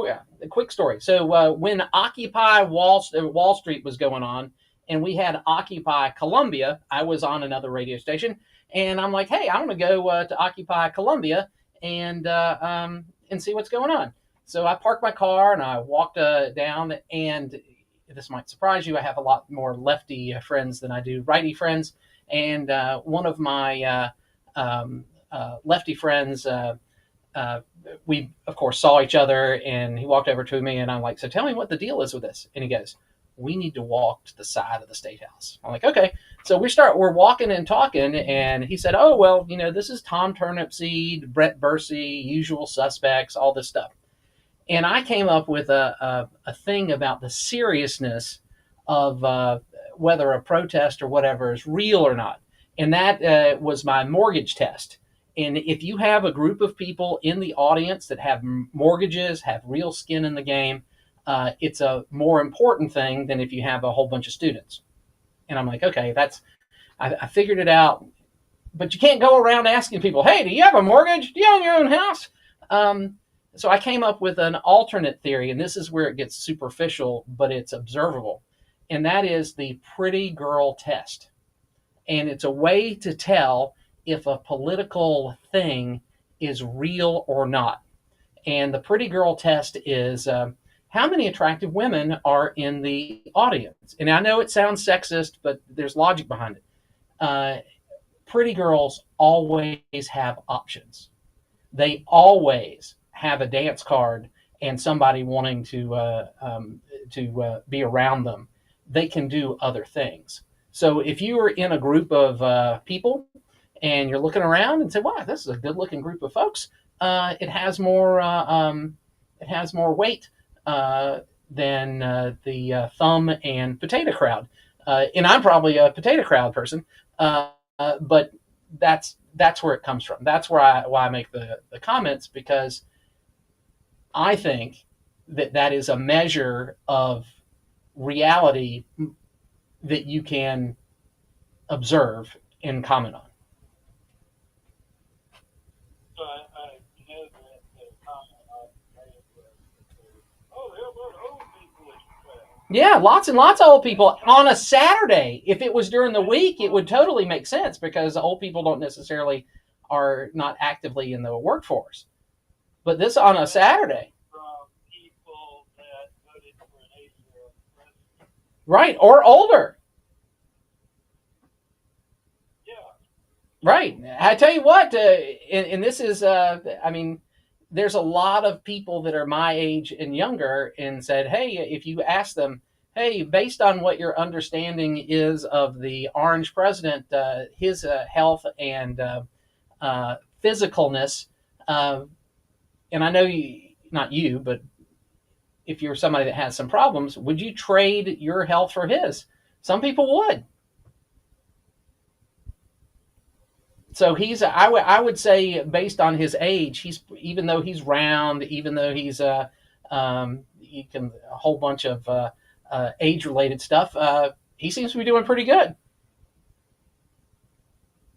story. So when Occupy Wall Street was going on, and we had Occupy Columbia, I was on another radio station, and I'm like, hey, I'm going to go to Occupy Columbia and see what's going on. So I parked my car and I walked down, and this might surprise you, I have a lot more lefty friends than I do righty friends, and one of my lefty friends, we of course saw each other, and he walked over to me, and I'm like, so tell me what the deal is with this. And he goes, we need to walk to the side of the State House. I'm like, okay. So we're walking and talking, and he said, oh, well, this is Tom Turnipseed, Brett Bursey, usual suspects, all this stuff. And I came up with a thing about the seriousness of whether a protest or whatever is real or not. And that was my mortgage test. And if you have a group of people in the audience that have mortgages, have real skin in the game, it's a more important thing than if you have a whole bunch of students. And I'm like, okay, I figured it out. But you can't go around asking people, hey, do you have a mortgage? Do you own your own house? So I came up with an alternate theory, and this is where it gets superficial, but it's observable. And that is the pretty girl test. And it's a way to tell if a political thing is real or not. And the pretty girl test is how many attractive women are in the audience? And I know it sounds sexist, but there's logic behind it. Pretty girls always have options. They always have a dance card and somebody wanting to be around them. They can do other things. So if you are in a group of people and you're looking around and say, wow, this is a good looking group of folks, it has more weight than the thumb and potato crowd. And I'm probably a potato crowd person, but that's where it comes from. That's why I make the comments, because I think that is a measure of reality that you can observe and comment on. So I know that the comment I made was, oh, there were old people at the crowd. Yeah, lots and lots of old people on a Saturday. If it was during the week, it would totally make sense, because old people don't necessarily are not actively in the workforce. But this on a Saturday. From people that voted for an 80-year-old president. Right, or older. Yeah. Right. I tell you what, and this is, I mean, there's a lot of people that are my age and younger, and said, hey, if you ask them, hey, based on what your understanding is of the orange president, his health and physicalness, and I know not you, but if you're somebody that has some problems, would you trade your health for his? Some people would. So I would say, based on his age, even though he's round, even though he's a whole bunch of age-related stuff, he seems to be doing pretty good.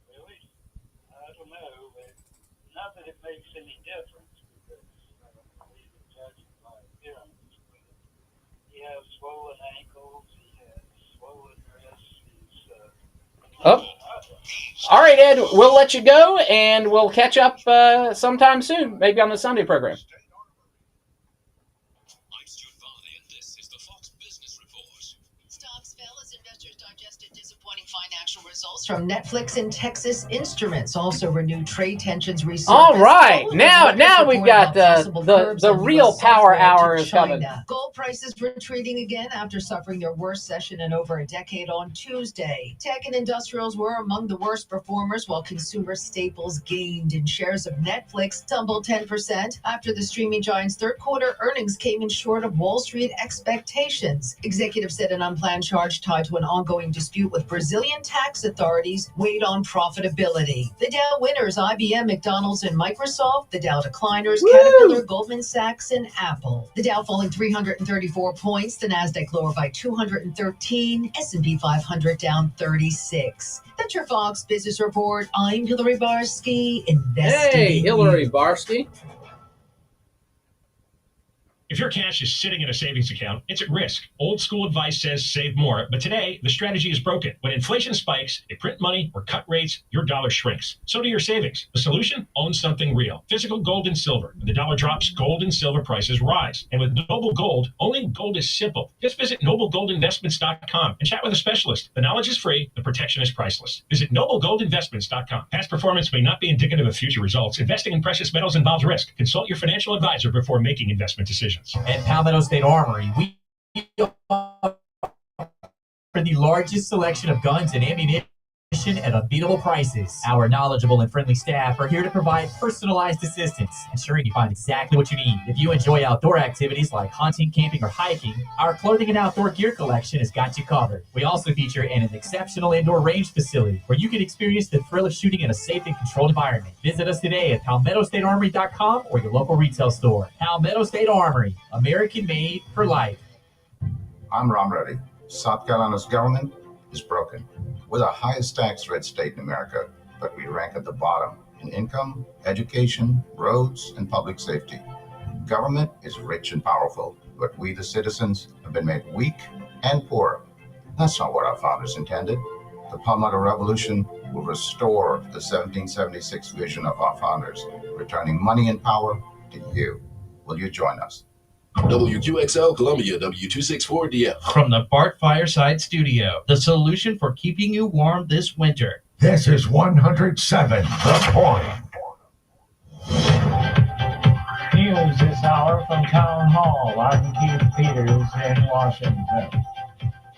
Really? I don't know. Not that it makes any difference, because I don't believe in judging by appearance. But he has swollen ankles. He has swollen wrists. Oh. All right, Ed, we'll let you go, and we'll catch up sometime soon, maybe on the Sunday program. Financial results from Netflix and Texas Instruments also renewed trade tensions resurfaced. All right, now we've got the real power hour is coming. Gold prices retreating again after suffering their worst session in over a decade on Tuesday. Tech and industrials were among the worst performers, while consumer staples gained, and shares of Netflix tumbled 10% after the streaming giant's third quarter earnings came in short of Wall Street expectations. Executives said an unplanned charge tied to an ongoing dispute with Brazilian tax authorities weighed on profitability. The Dow winners, IBM, McDonald's, and Microsoft. The Dow decliners, Caterpillar, Goldman Sachs, and Apple. The Dow falling 334 points. The Nasdaq lower by 213. S&P 500 down 36. That's your Fox Business Report. I'm Hillary Barsky, investing. Hey, Hillary Barsky. If your cash is sitting in a savings account, it's at risk. Old school advice says save more, but today the strategy is broken. When inflation spikes, they print money or cut rates, your dollar shrinks. So do your savings. The solution? Own something real. Physical gold and silver. When the dollar drops, gold and silver prices rise. And with Noble Gold, owning gold is simple. Just visit noblegoldinvestments.com and chat with a specialist. The knowledge is free, the protection is priceless. Visit noblegoldinvestments.com. Past performance may not be indicative of future results. Investing in precious metals involves risk. Consult your financial advisor before making investment decisions. At Palmetto State Armory, we offer the largest selection of guns and ammunition at unbeatable prices. Our knowledgeable and friendly staff are here to provide personalized assistance, ensuring you find exactly what you need. If you enjoy outdoor activities like hunting, camping, or hiking, our clothing and outdoor gear collection has got you covered. We also feature an exceptional indoor range facility where you can experience the thrill of shooting in a safe and controlled environment. Visit us today at PalmettoStateArmory.com or your local retail store. Palmetto State Armory, American made for life. I'm Ron Reddy. South Carolina's government is broken. We're the highest tax rate state in America, but we rank at the bottom in income, education, roads, and public safety. Government is rich and powerful, but we, the citizens, have been made weak and poor. That's not what our founders intended. The Palmetto Revolution will restore the 1776 vision of our founders, returning money and power to you. Will you join us? WQXL Columbia, W264DF. From the Bart Fireside Studio, the solution for keeping you warm this winter. This is 107 The Point. News this hour from Town Hall. I'm Keith Peters in Washington.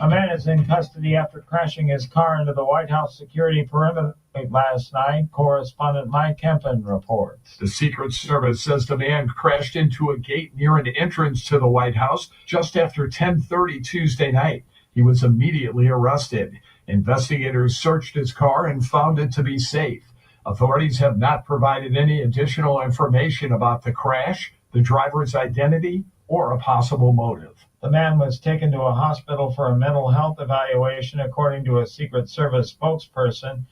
A man is in custody after crashing his car into the White House security perimeter last night. Correspondent Mike Kempen reports. The Secret Service says the man crashed into a gate near an entrance to the White House just after 10:30 Tuesday night. He was immediately arrested. Investigators searched his car and found it to be safe. Authorities have not provided any additional information about the crash, the driver's identity, or a possible motive. The man was taken to a hospital for a mental health evaluation, according to a Secret Service spokesperson.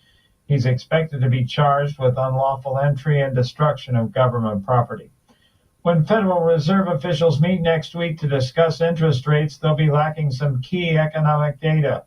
He's expected to be charged with unlawful entry and destruction of government property. When Federal Reserve officials meet next week to discuss interest rates, they'll be lacking some key economic data.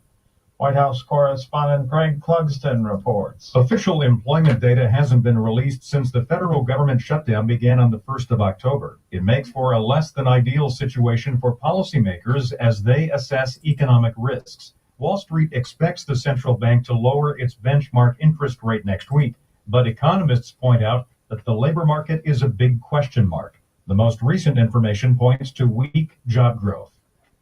White House correspondent Greg Clugston reports. Official employment data hasn't been released since the federal government shutdown began on the 1st of October. It makes for a less than ideal situation for policymakers as they assess economic risks. Wall Street expects the central bank to lower its benchmark interest rate next week, but economists point out that the labor market is a big question mark. The most recent information points to weak job growth.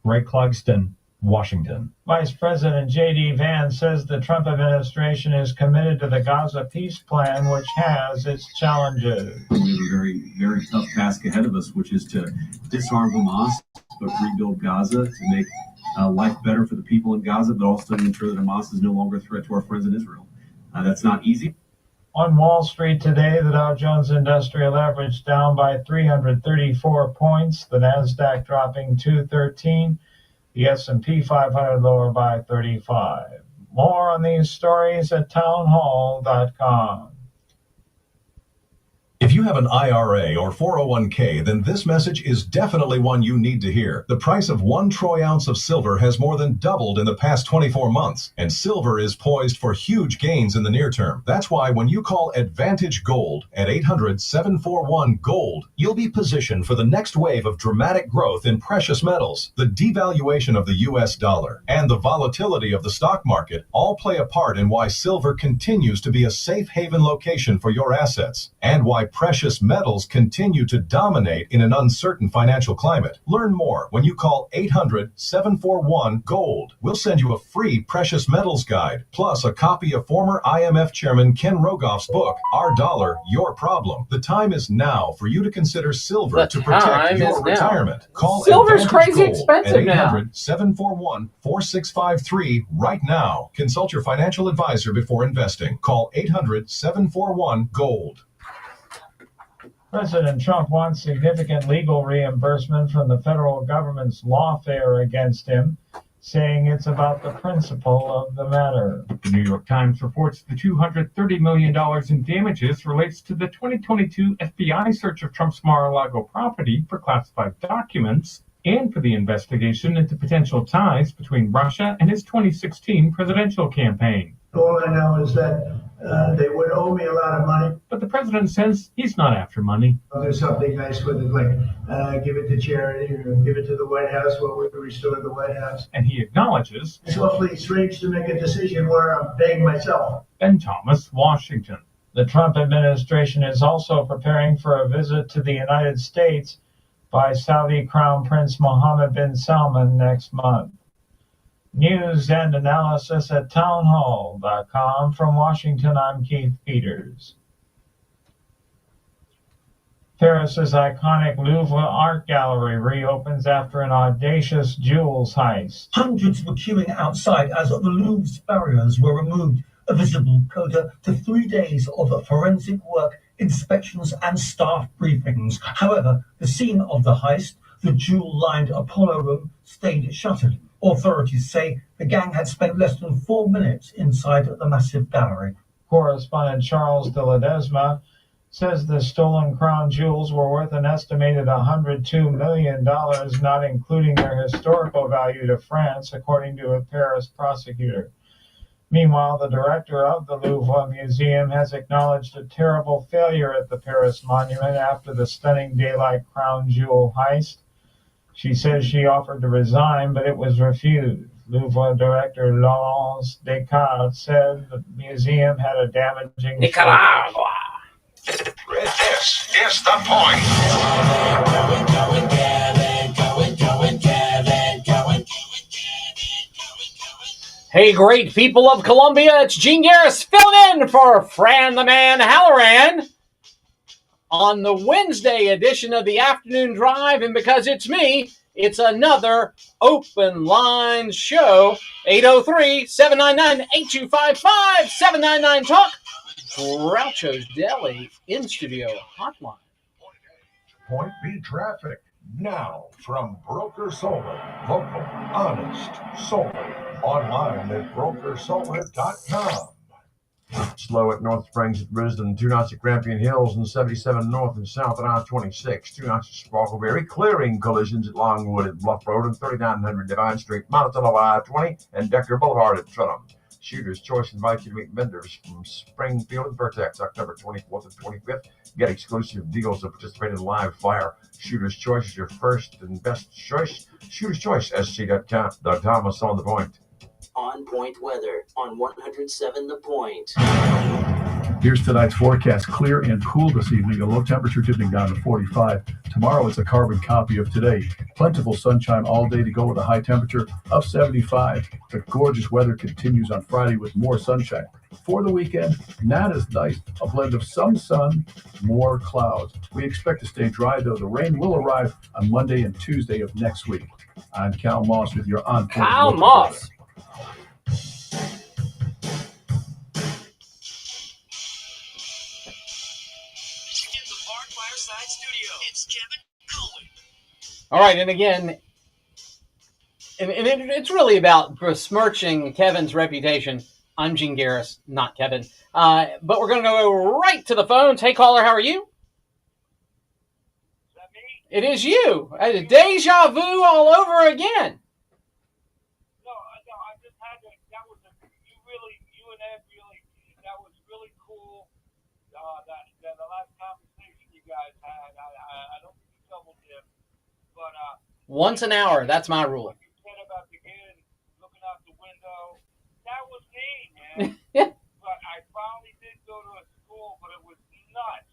Greg Clugston, Washington. Vice President J.D. Vance says the Trump administration is committed to the Gaza peace plan, which has its challenges. We have a very, very tough task ahead of us, which is to disarm Hamas, but rebuild Gaza to make life better for the people in Gaza, but also to ensure that Hamas is no longer a threat to our friends in Israel. That's not easy. On Wall Street today, the Dow Jones Industrial Average down by 334 points, the Nasdaq dropping 213. The S&P 500 lower by 35. More on these stories at townhall.com. If you have an IRA or 401k, then this message is definitely one you need to hear. The price of 1 troy ounce of silver has more than doubled in the past 24 months, and silver is poised for huge gains in the near term. That's why when you call Advantage Gold at 800-741-GOLD, you'll be positioned for the next wave of dramatic growth in precious metals. The devaluation of the U.S. dollar and the volatility of the stock market all play a part in why silver continues to be a safe haven location for your assets, and why precious metals continue to dominate in an uncertain financial climate. Learn more when you call 800-741-GOLD. We'll send you a free precious metals guide, plus a copy of former IMF Chairman Ken Rogoff's book, Our Dollar, Your Problem. The time is now for you to consider silver to protect your retirement. Call Silver's Advantage crazy Gold expensive at now. 800-741-4653 right now. Consult your financial advisor before investing. Call 800-741-GOLD. President Trump wants significant legal reimbursement from the federal government's lawfare against him, saying it's about the principle of the matter. The New York Times reports the $230 million in damages relates to the 2022 FBI search of Trump's Mar-a-Lago property for classified documents and for the investigation into potential ties between Russia and his 2016 presidential campaign. All I know is that they would owe me a lot of money. But the president says he's not after money. I'll do something nice with it, like give it to charity or give it to the White House while we restore the White House. And he acknowledges It's awfully strange to make a decision where I'm paying myself. Ben Thomas, Washington. The Trump administration is also preparing for a visit to the United States by Saudi Crown Prince Mohammed bin Salman next month. News and analysis at townhall.com. From Washington, I'm Keith Peters. Paris's iconic Louvre Art Gallery reopens after an audacious jewels heist. Hundreds were queuing outside as the Louvre's barriers were removed, a visible coda to 3 days of forensic work, inspections and staff briefings. However, the scene of the heist, the jewel-lined Apollo room, stayed shuttered. Authorities say the gang had spent less than 4 minutes inside the massive gallery. Correspondent Charles de Ledesma says the stolen crown jewels were worth an estimated $102 million, not including their historical value to France, according to a Paris prosecutor. Meanwhile, the director of the Louvre Museum has acknowledged a terrible failure at the Paris monument after the stunning daylight crown jewel heist. She says she offered to resign, but it was refused. Louvre director Laurence Descartes said the museum had a damaging... Nicaragua. This is the point. Hey, great people of Columbia, it's Gene Garris filling in for Fran the Man Halloran on the Wednesday edition of the Afternoon Drive. And because it's me, it's another open line show. 803-799-8255, 799-TALK, Groucho's Deli in-studio hotline. Point B traffic now from Broker Solar. Local, honest, solar. Online at brokersolar.com. Slow at North Springs at Brisbane, 2 knots at Grampian Hills and 77 north and south at I-26, 2 knots at Sparkleberry, clearing collisions at Longwood at Bluff Road and 3900 Divine Street, Monticello I-20, and Decker Boulevard at Trentham. Shooter's Choice invites you to meet vendors from Springfield and Vertex, October 24th and 25th. Get exclusive deals and participate in live fire. Shooter's Choice is your first and best choice. Shooter's Choice, SC.com. Doug Thomas on the point. On Point weather on 107 The Point. Here's tonight's forecast. Clear and cool this evening. A low temperature dipping down to 45. Tomorrow it's a carbon copy of today. Plentiful sunshine all day to go with a high temperature of 75. The gorgeous weather continues on Friday with more sunshine. For the weekend, not as nice. A blend of some sun, more clouds. We expect to stay dry, though the rain will arrive on Monday and Tuesday of next week. I'm Cal Moss with your On Point. Cal Moss. All right, and again, it's really about besmirching Kevin's reputation. I'm Gene Garris, not Kevin. But we're going to go right to the phones. Hey, caller, how are you? It is you. Deja vu all over again. No, I just had to. That was you and Ed really. That was really cool. That the last conversation you guys had. I don't think you double dip, but Once an hour. That's my rule. you said about the kid looking out the window. That was me, man. But I finally did go to a school, but it was nuts.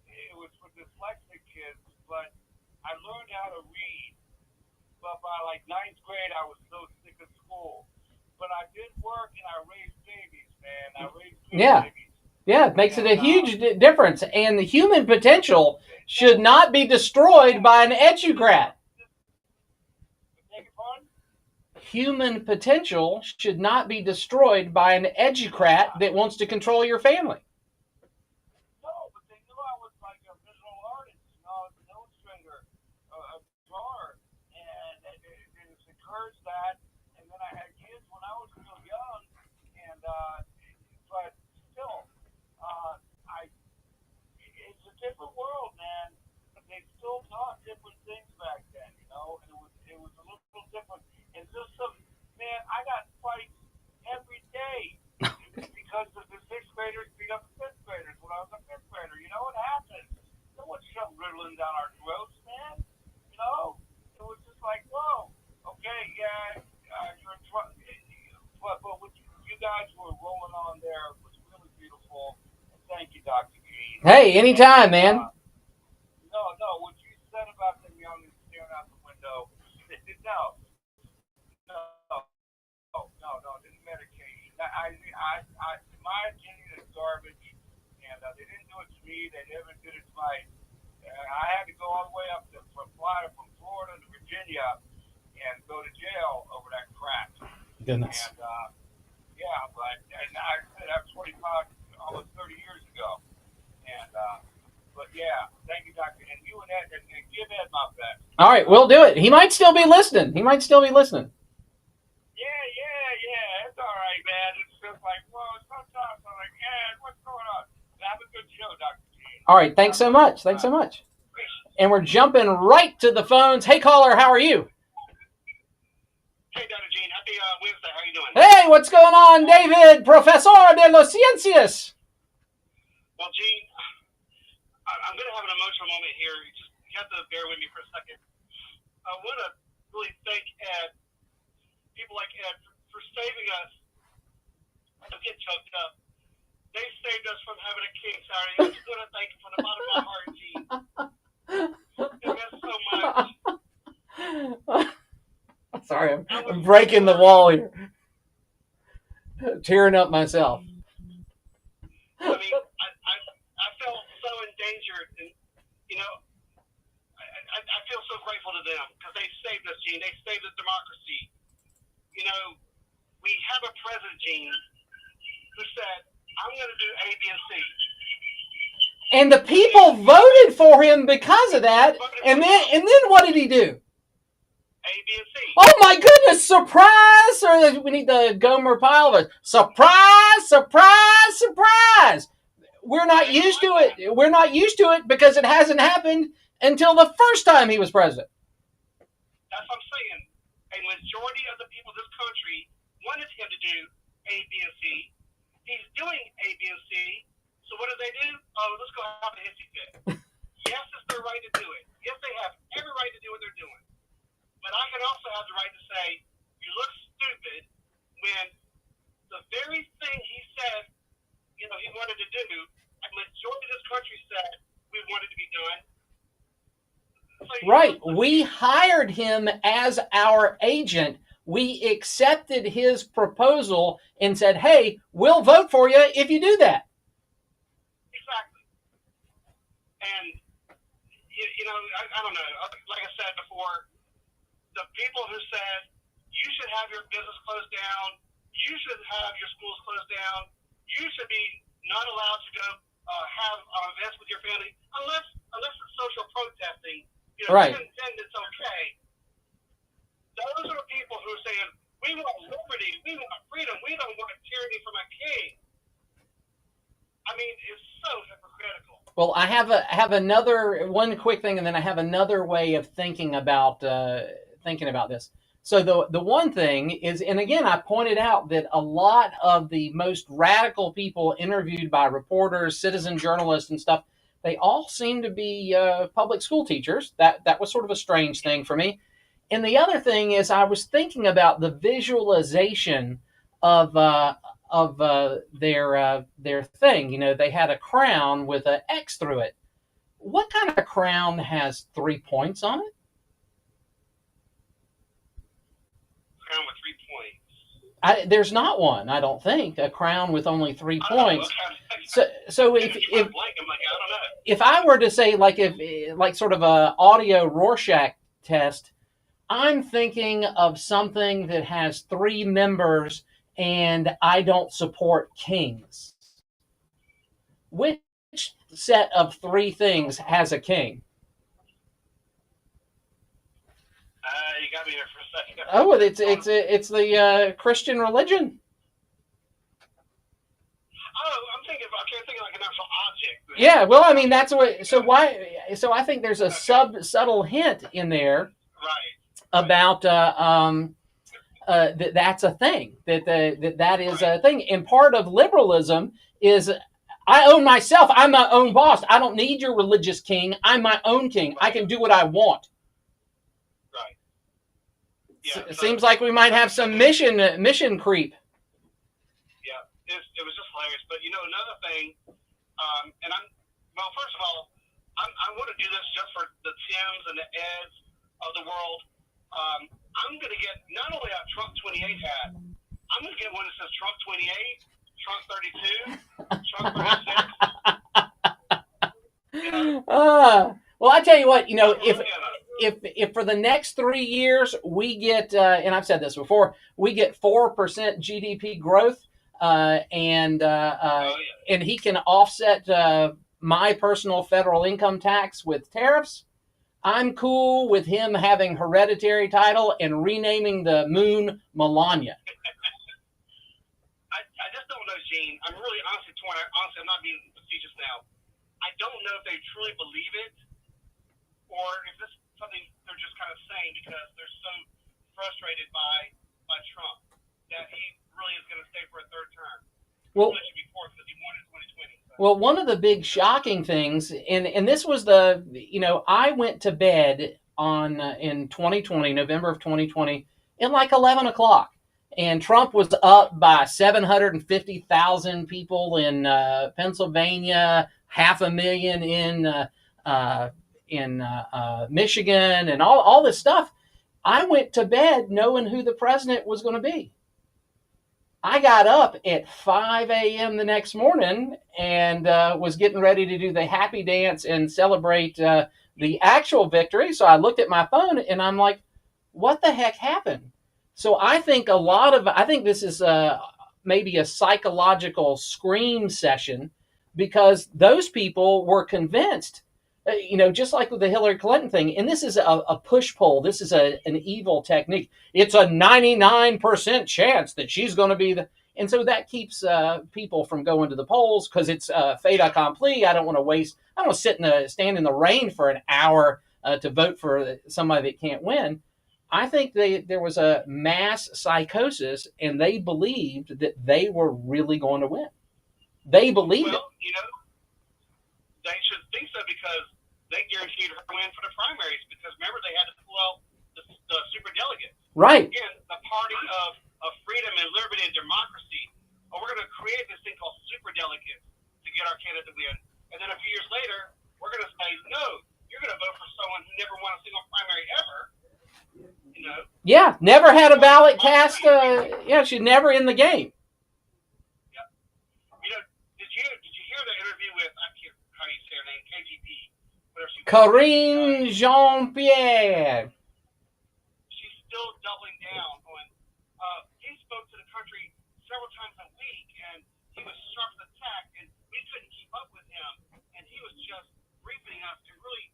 It was for dyslexic kids, but I learned how to read. But by like 9th grade, I was so sick of school. But I did work and I raised babies, man. I raised babies. Yeah, it makes it a huge difference. And the human potential should not be destroyed by an educrat. Human potential should not be destroyed by an educrat that wants to control your family. No, but they knew I was like a visual artist, I was an illustrator, a drawer, and it was encouraged that. And then I had kids when I was real young, and but still, it's a different world, man. But they still taught different things back then, and it was a little different. And just man, I got fights every day because of the 6th graders beat up the 5th graders when I was a 5th grader. You know what happened? No one shoved Ritalin down our throats, man. It was just like, whoa, okay, yeah, you're in trouble. But what you guys were rolling on there was really beautiful. And thank you, Dr. Gene. Hey, anytime, man. No, what you said about them youngins staring out the window, no, this medication. My opinion is garbage, and they didn't do it to me. They never did it to I had to go all the way up from Florida to Virginia and go to jail over that crap. Goodness. And I said that was 25, almost 30 years ago. And but yeah, thank you, Doctor. And you and Ed, and give Ed my best. All right, we'll do it. He might still be listening. Yeah. It's all right, man. It's just like, well, sometimes I'm like, what's going on? Have a good show, Dr. Gene. All right, thanks so much. And we're jumping right to the phones. Hey, caller, how are you? Hey, Dr. Gene. Happy Wednesday. How are you doing? Hey, what's going on, David? Profesor de los Ciencias. Well, Gene, I'm going to have an emotional moment here. You have to bear with me for a second. I want to really thank Ed, people like Ed, for saving us. I get choked up. They saved us from having a king Saturday. I'm just going to thank you from the bottom of my heart, Gene. It meant so much. Sorry, I'm breaking the wall here. Tearing up myself. I mean, I felt so endangered, and I feel so grateful to them because they saved us, Gene. They saved the democracy. We have a president, Gene, who said, "I'm going to do A, B, and C." And the people voted for him because of that. And then what did he do? A, B, and C. Oh my goodness! Surprise! Or we need the Gomer Pyle of it. Surprise! Surprise! Surprise! We're not used to it. We're not used to it because it hasn't happened until the first time he was president. That's what I'm saying. A majority of the people in this country wanted him to do A, B, and C. He's doing A, B, and C. So what do? Oh, let's go have a hissy fit. Yes, it's their right to do it. Yes, they have every right to do what they're doing. But I can also have the right to say, you look stupid when the very thing he said, he wanted to do, a majority of this country said we wanted to be done. Right. We hired him as our agent. We accepted his proposal and said, hey, we'll vote for you if you do that. Exactly. And, I don't know. Like I said before, the people who said you should have your business closed down, you should have your schools closed down, you should be not allowed to go have events with your family, unless it's social protesting, right. Then it's okay. Those are the people who are saying, we want liberty, we want freedom, we don't want tyranny from a king. I mean, it's so hypocritical. Well, I have another one quick thing, and then I have another way of thinking about this. So the one thing is, and again, I pointed out that a lot of the most radical people interviewed by reporters, citizen journalists, and stuff, they all seem to be public school teachers. That was sort of a strange thing for me. And the other thing is, I was thinking about the visualization of their thing. You know, they had a crown with an X through it. What kind of crown has 3 points on it? Crown with 3 points. There's not one, I don't think. A crown with only 3 points. So if I were to say like sort of a audio Rorschach test, I'm thinking of something that has 3 members, and I don't support kings. Which set of 3 things has a king? You got me there for a second. Oh, it's the Christian religion. Oh, I'm thinking like an actual object. Yeah, well, I mean that's what. So I think there's a subtle hint in there, about that's a thing, that is a thing. And part of liberalism is, I own myself. I'm my own boss. I don't need your religious king. I'm my own king. I can do what I want. Right. Yeah, It seems like we might have some mission creep. Yeah, it was just hilarious. But you know, another thing, and first of all, I want to do this just for the Tims and the Eds of the world. I'm going to get not only a Trump 28 hat, I'm going to get one that says Trump 28, Trump 32, Trump 36. Well, I tell you what, you know, if for the next 3 years we get, and I've said this before, we get 4% GDP growth, and he can offset my personal federal income tax with tariffs, I'm cool with him having hereditary title and renaming the moon Melania. I just don't know, Gene. I'm really honestly torn. Honestly, I'm not being facetious now. I don't know if they truly believe it, or if this is something they're just kind of saying because they're so frustrated by Trump that he really is going to stay for a third term. Well, It should be fourth because he won in 2020. Well, one of the big shocking things, and this was I went to bed in 2020, November of 2020, at like 11 o'clock. And Trump was up by 750,000 people in Pennsylvania, 500,000 in Michigan, and all this stuff. I went to bed knowing who the president was going to be. I got up at 5 a.m. the next morning and was getting ready to do the happy dance and celebrate the actual victory. So I looked at my phone and I'm like, what the heck happened? So I think this is maybe a psychological scream session, because those people were convinced, just like with the Hillary Clinton thing. And this is a push pull. This is an evil technique. It's a 99% chance that she's going to be and so that keeps people from going to the polls, because it's fait accompli. I don't want to stand in the rain for an hour to vote for somebody that can't win. I think there was a mass psychosis, and they believed that they were really going to win. They believed it. They should think so, because they guaranteed her win for the primaries, because remember they had to pull out the super delegates. Right. Again, the party of freedom and liberty and democracy. We're going to create this thing called super delegates to get our candidate to win. And then a few years later, we're going to say, no, you're going to vote for someone who never won a single primary ever. Yeah, never had a ballot cast. She's never in the game. Did you hear the interview with, I can't how you say her name, KGP, whatever she was. Karine Jean-Pierre. She's still doubling down on. He spoke to the country several times a week, and he was sharp as a tack, and we couldn't keep up with him, and he was just briefing us and really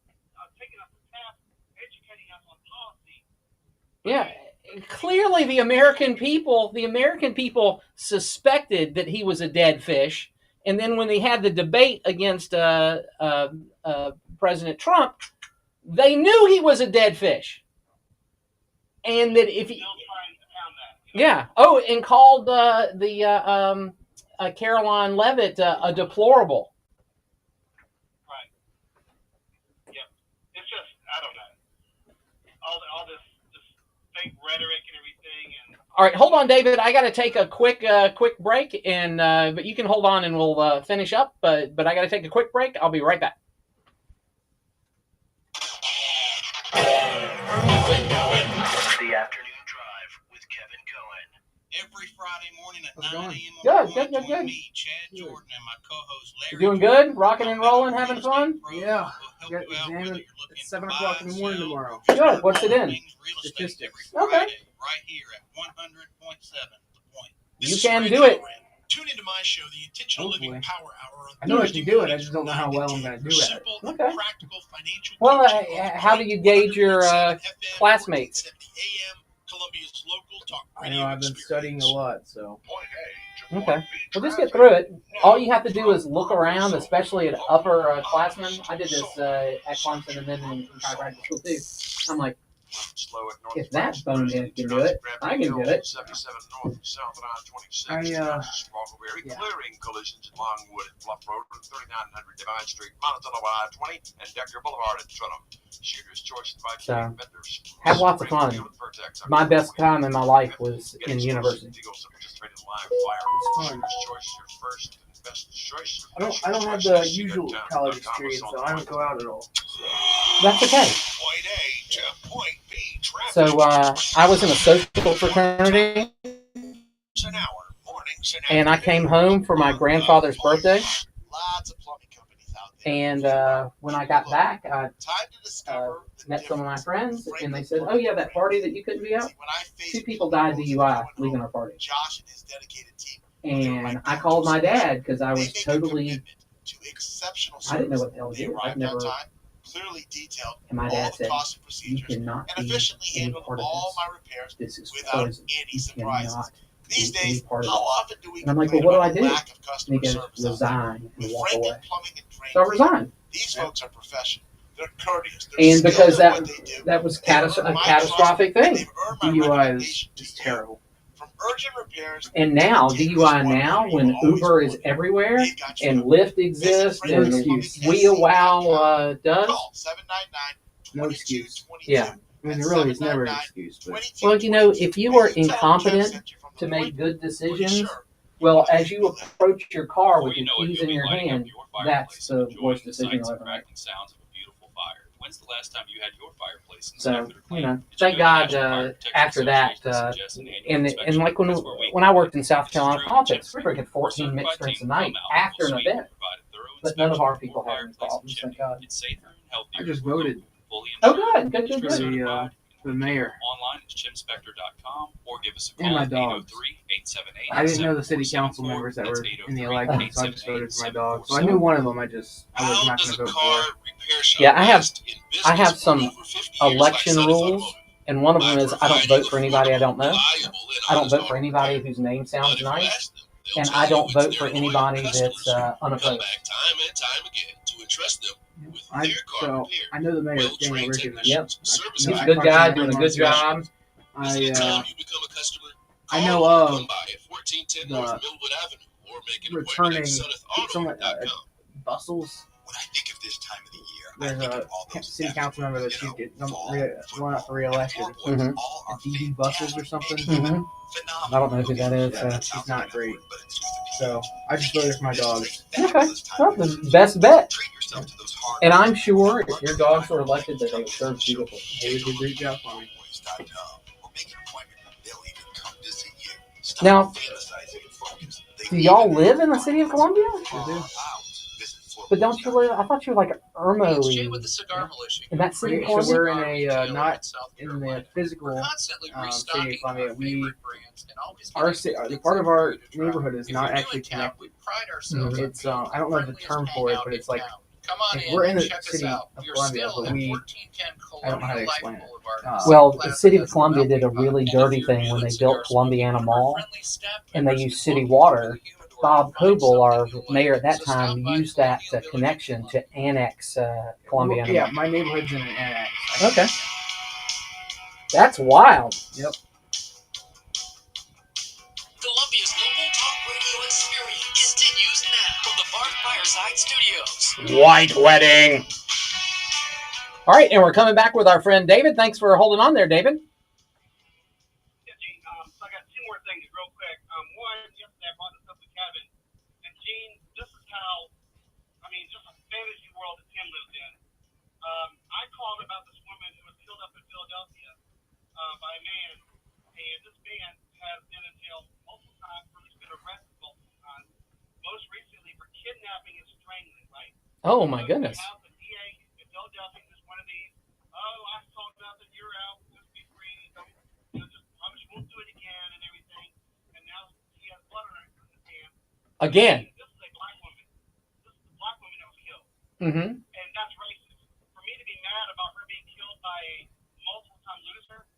taking us to task, educating us on policy. Yeah, clearly the American people suspected that he was a dead fish, And then when they had the debate against President Trump, they knew he was a dead fish. And that if he, yeah, oh, and called Caroline Leavitt a deplorable. Right. Yep. It's just, I don't know. All this fake rhetoric and everything. And All right, hold on, David. I got to take a quick break, and but you can hold on and we'll finish up. But I got to take a quick break. I'll be right back. The Afternoon Drive with Kevin Cohen. Every Friday morning at 9 a.m. Good. Me, Chad Jordan, and my co-host Larry. You doing good? Rocking and rolling, having fun? Yeah. Got exam at 7 o'clock in the morning tomorrow. Good. What's it in? Statistics. Okay. Right here at 100.7 The Point. You can do it. Tune into my show, the Intentional Living Power Hour. I know I can do it. I just don't know how well I'm going to do it. Okay. Well, how do you gauge your classmates? I know I've been studying a lot, so. Okay. Well, just get through it. All you have to do is look around, especially at upper classmen. I did this at Clemson and then in chiropractic school too. I'm like, if that bonehead can do it, I can do it. Clearing collisions at Longwood and Bluff Road from 3900 Divine Street, Monticello I-20, and Decker Boulevard at Trenum. Shooter's Choice invites So, have lots of fun. My best time in my life was in university. It's fun. I don't have the usual college experience, so I don't go out at all. That's okay. So I was in a social fraternity, and I came home for my grandfather's birthday. And when I got back, I met some of my friends, and they said, "Oh yeah, that party that you couldn't be at, 2 people died DUI leaving our party." And I called my dad because I was totally, I didn't know what the hell to do. I'd never. And my dad said, "You cannot be any part of this. This is poison. You cannot be any part of it." And I'm like, "Well, what do?" And he goes, "Resign and walk away." So I resigned. These folks are professional. They're courteous. And because that was a catastrophic thing. DUI is terrible. And now, DUI now, when Uber is everywhere, and Lyft exists, and WeWow does. No excuse. Yeah. I mean, there really is never an excuse. But. Well, you know, if you are incompetent to make good decisions, well, as you approach your car with your keys in your hand, that's the worst decision you'll ever make. When's the last time you had your fireplace? So, you know, thank God after that, and like when I worked in South Carolina politics, we drinking 14 mixed drinks a night after an event, but none of our people had any problems, thank God. I just voted. Oh, good. For the mayor. Online at chimspector.com or give us a And call my at dogs. 803-878-7474. I didn't know the city council members that were in the election, so I just voted for my dog. So I knew one of them. I was not going to vote for. Yeah, I have some election rules, and one of them is I don't vote for anybody I don't know. I don't vote for anybody whose name sounds nice, and I don't vote for anybody that's unopposed. I know the mayor, Daniel Ricketts. Yep, he's a good guy doing a good job. I know of the returning Bustles. There's a city council member that she's run up for re-election. DD Buses or something. I don't know who that is. She's not great. So I just voted for my dogs. Okay, well, the best bet. And I'm sure if your dogs were elected, that they would serve beautifully. They would do a great job for me. Now, do y'all live in the city of Columbia? I do. But don't you live? I thought you were like Irmo in that city of Columbia. So we're in a not in the physical city of Columbia. The part of our neighborhood is not actually connected. It's I don't know the term for it, but it's like we're in the city of Columbia, but I don't know how to explain it. Well, the city of Columbia did a really dirty thing when they built Columbiana Mall, and they used city water Bob Coble, our mayor at that time, used that connection to annex Columbia. Yeah, my neighborhood's in an annex. Okay. That's wild. Yep. Columbia's local talk radio experience continues now from the Bart Fireside Studios. White wedding. All right, and we're coming back with our friend David. Thanks for holding on there, David. Yeah, Gene, so I got two more things real quick. One, yesterday I brought this up with Kevin. And Gene, this is how, just a fantasy world that Tim lives in. I called about this woman who was killed up in Philadelphia by a man. And this man has been in jail multiple times, or he's been arrested multiple times. Most recently for kidnapping and strangling, right? Oh, my goodness. Now the DA in Philadelphia is one of these, I saw nothing, you're out, just be free, promise you won't do it again and everything. And now he has blood on his hand. Again. This is a black woman. This is the black woman that was killed. Mm-hmm. And that's racist. For me to be mad about her being killed by a multiple-time loser,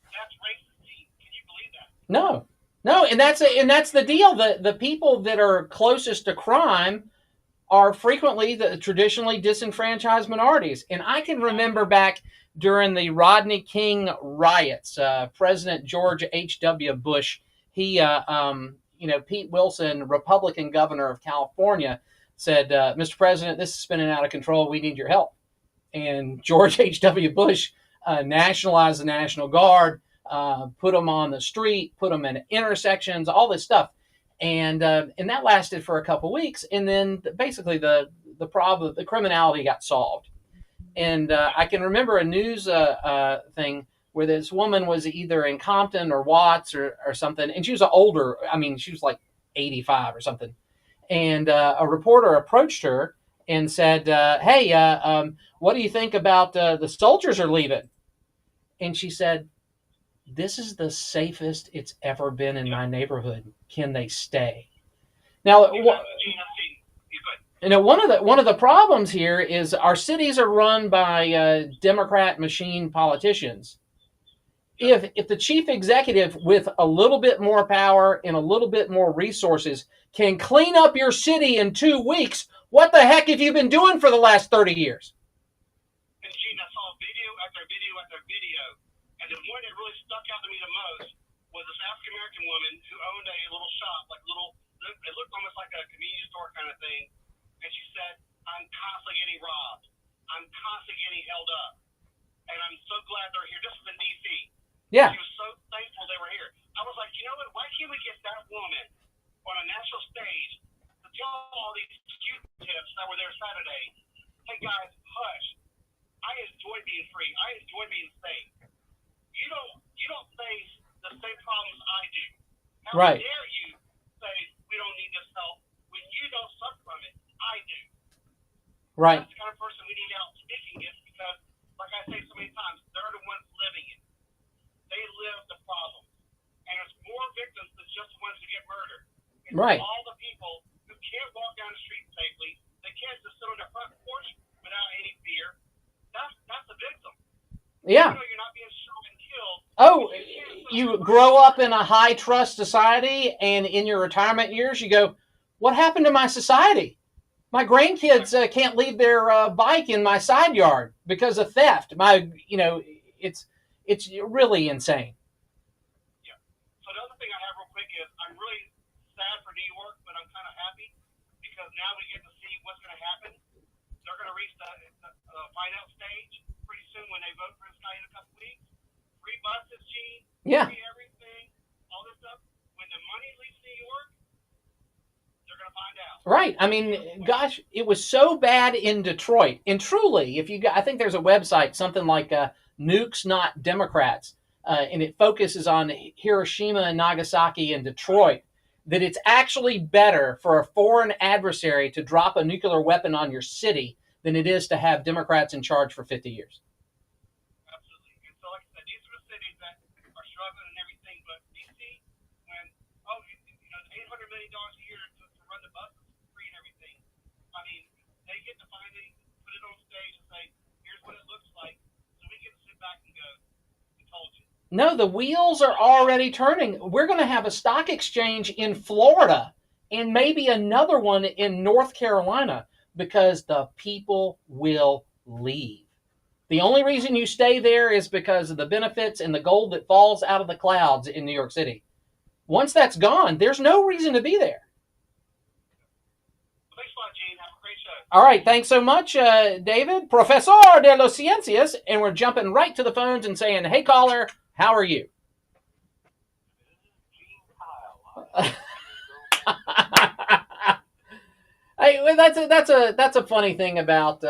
that's racist, Gene. Can you believe that? No, and that's the deal. The people that are closest to crime are frequently the traditionally disenfranchised minorities. And I can remember back during the Rodney King riots, President George H.W. Bush, he, Pete Wilson, Republican governor of California, said, Mr. President, this is spinning out of control. We need your help. And George H.W. Bush nationalized the National Guard, put them on the street, put them in intersections, all this stuff. And that lasted for a couple weeks. And then basically the problem, the criminality got solved. And I can remember a news thing where this woman was either in Compton or Watts or something. And she was older. She was like 85 or something. And a reporter approached her and said, hey, what do you think about the soldiers are leaving? And she said, this is the safest it's ever been in my neighborhood. Can they stay? Now, one of the problems here is our cities are run by Democrat machine politicians. If the chief executive with a little bit more power and a little bit more resources can clean up your city in 2 weeks, what the heck have you been doing for the last 30 years? And Gene, I saw video after video after video. And the one that really stuck out to me the most was this African American woman who owned a little shop, it looked almost like a convenience store kind of thing. And she said, I'm constantly getting robbed. I'm constantly getting held up. And I'm so glad they're here. This is in D.C. Yeah. She was so thankful they were here. I was like, you know what? Why can't we get that woman on a national stage to tell all these cute tips that were there Saturday, hey guys, hush. I enjoy being free. I enjoy being safe. You don't face the same problems I do. How Right. dare you say we don't need this help when you don't suffer from it? I do. Right. That's the kind of person we need out speaking it because, like I say so many times, they're the ones living it. They live the problem. And there's more victims than just the ones who get murdered. It's Right. all the people who can't walk down the street safely. They can't just sit on their front porch without any fear. That's a victim. Yeah. You're not being shot and killed. Oh, you grow up in a high trust society, and in your retirement years, you go, what happened to my society? My grandkids can't leave their bike in my side yard because of theft. It's really insane. Yeah. So the other thing I have real quick is I'm really sad for New York, but I'm kind of happy because now we get to see what's going to happen. They're going to reach the find-out stage pretty soon when they vote for this guy in a couple weeks. Free buses, Gene. Yeah. Free everything, all this stuff. When the money leaves New York, they're going to find out. Right. Gosh, it was so bad in Detroit. And truly, I think there's a website, something like Nukes Not Democrats, and it focuses on Hiroshima and Nagasaki and Detroit, that it's actually better for a foreign adversary to drop a nuclear weapon on your city than it is to have Democrats in charge for 50 years. Absolutely. And so, like I said, these are the cities that are struggling and everything, but D.C., when, $800 million a year to run the buses free and everything, they get to find it, put it on stage and say, here's what it looks like, so we get to sit back and go, we told you. No, the wheels are already turning. We're going to have a stock exchange in Florida and maybe another one in North Carolina, because the people will leave. The only reason you stay there is because of the benefits and the gold that falls out of the clouds in New York City. Once that's gone, there's no reason to be there. Thanks a lot, Gene. Have a great show. All right, thanks so much, David, Professor de los Ciencias, and we're jumping right to the phones and saying, "Hey, caller, how are you?" Hey, well, that's a funny thing about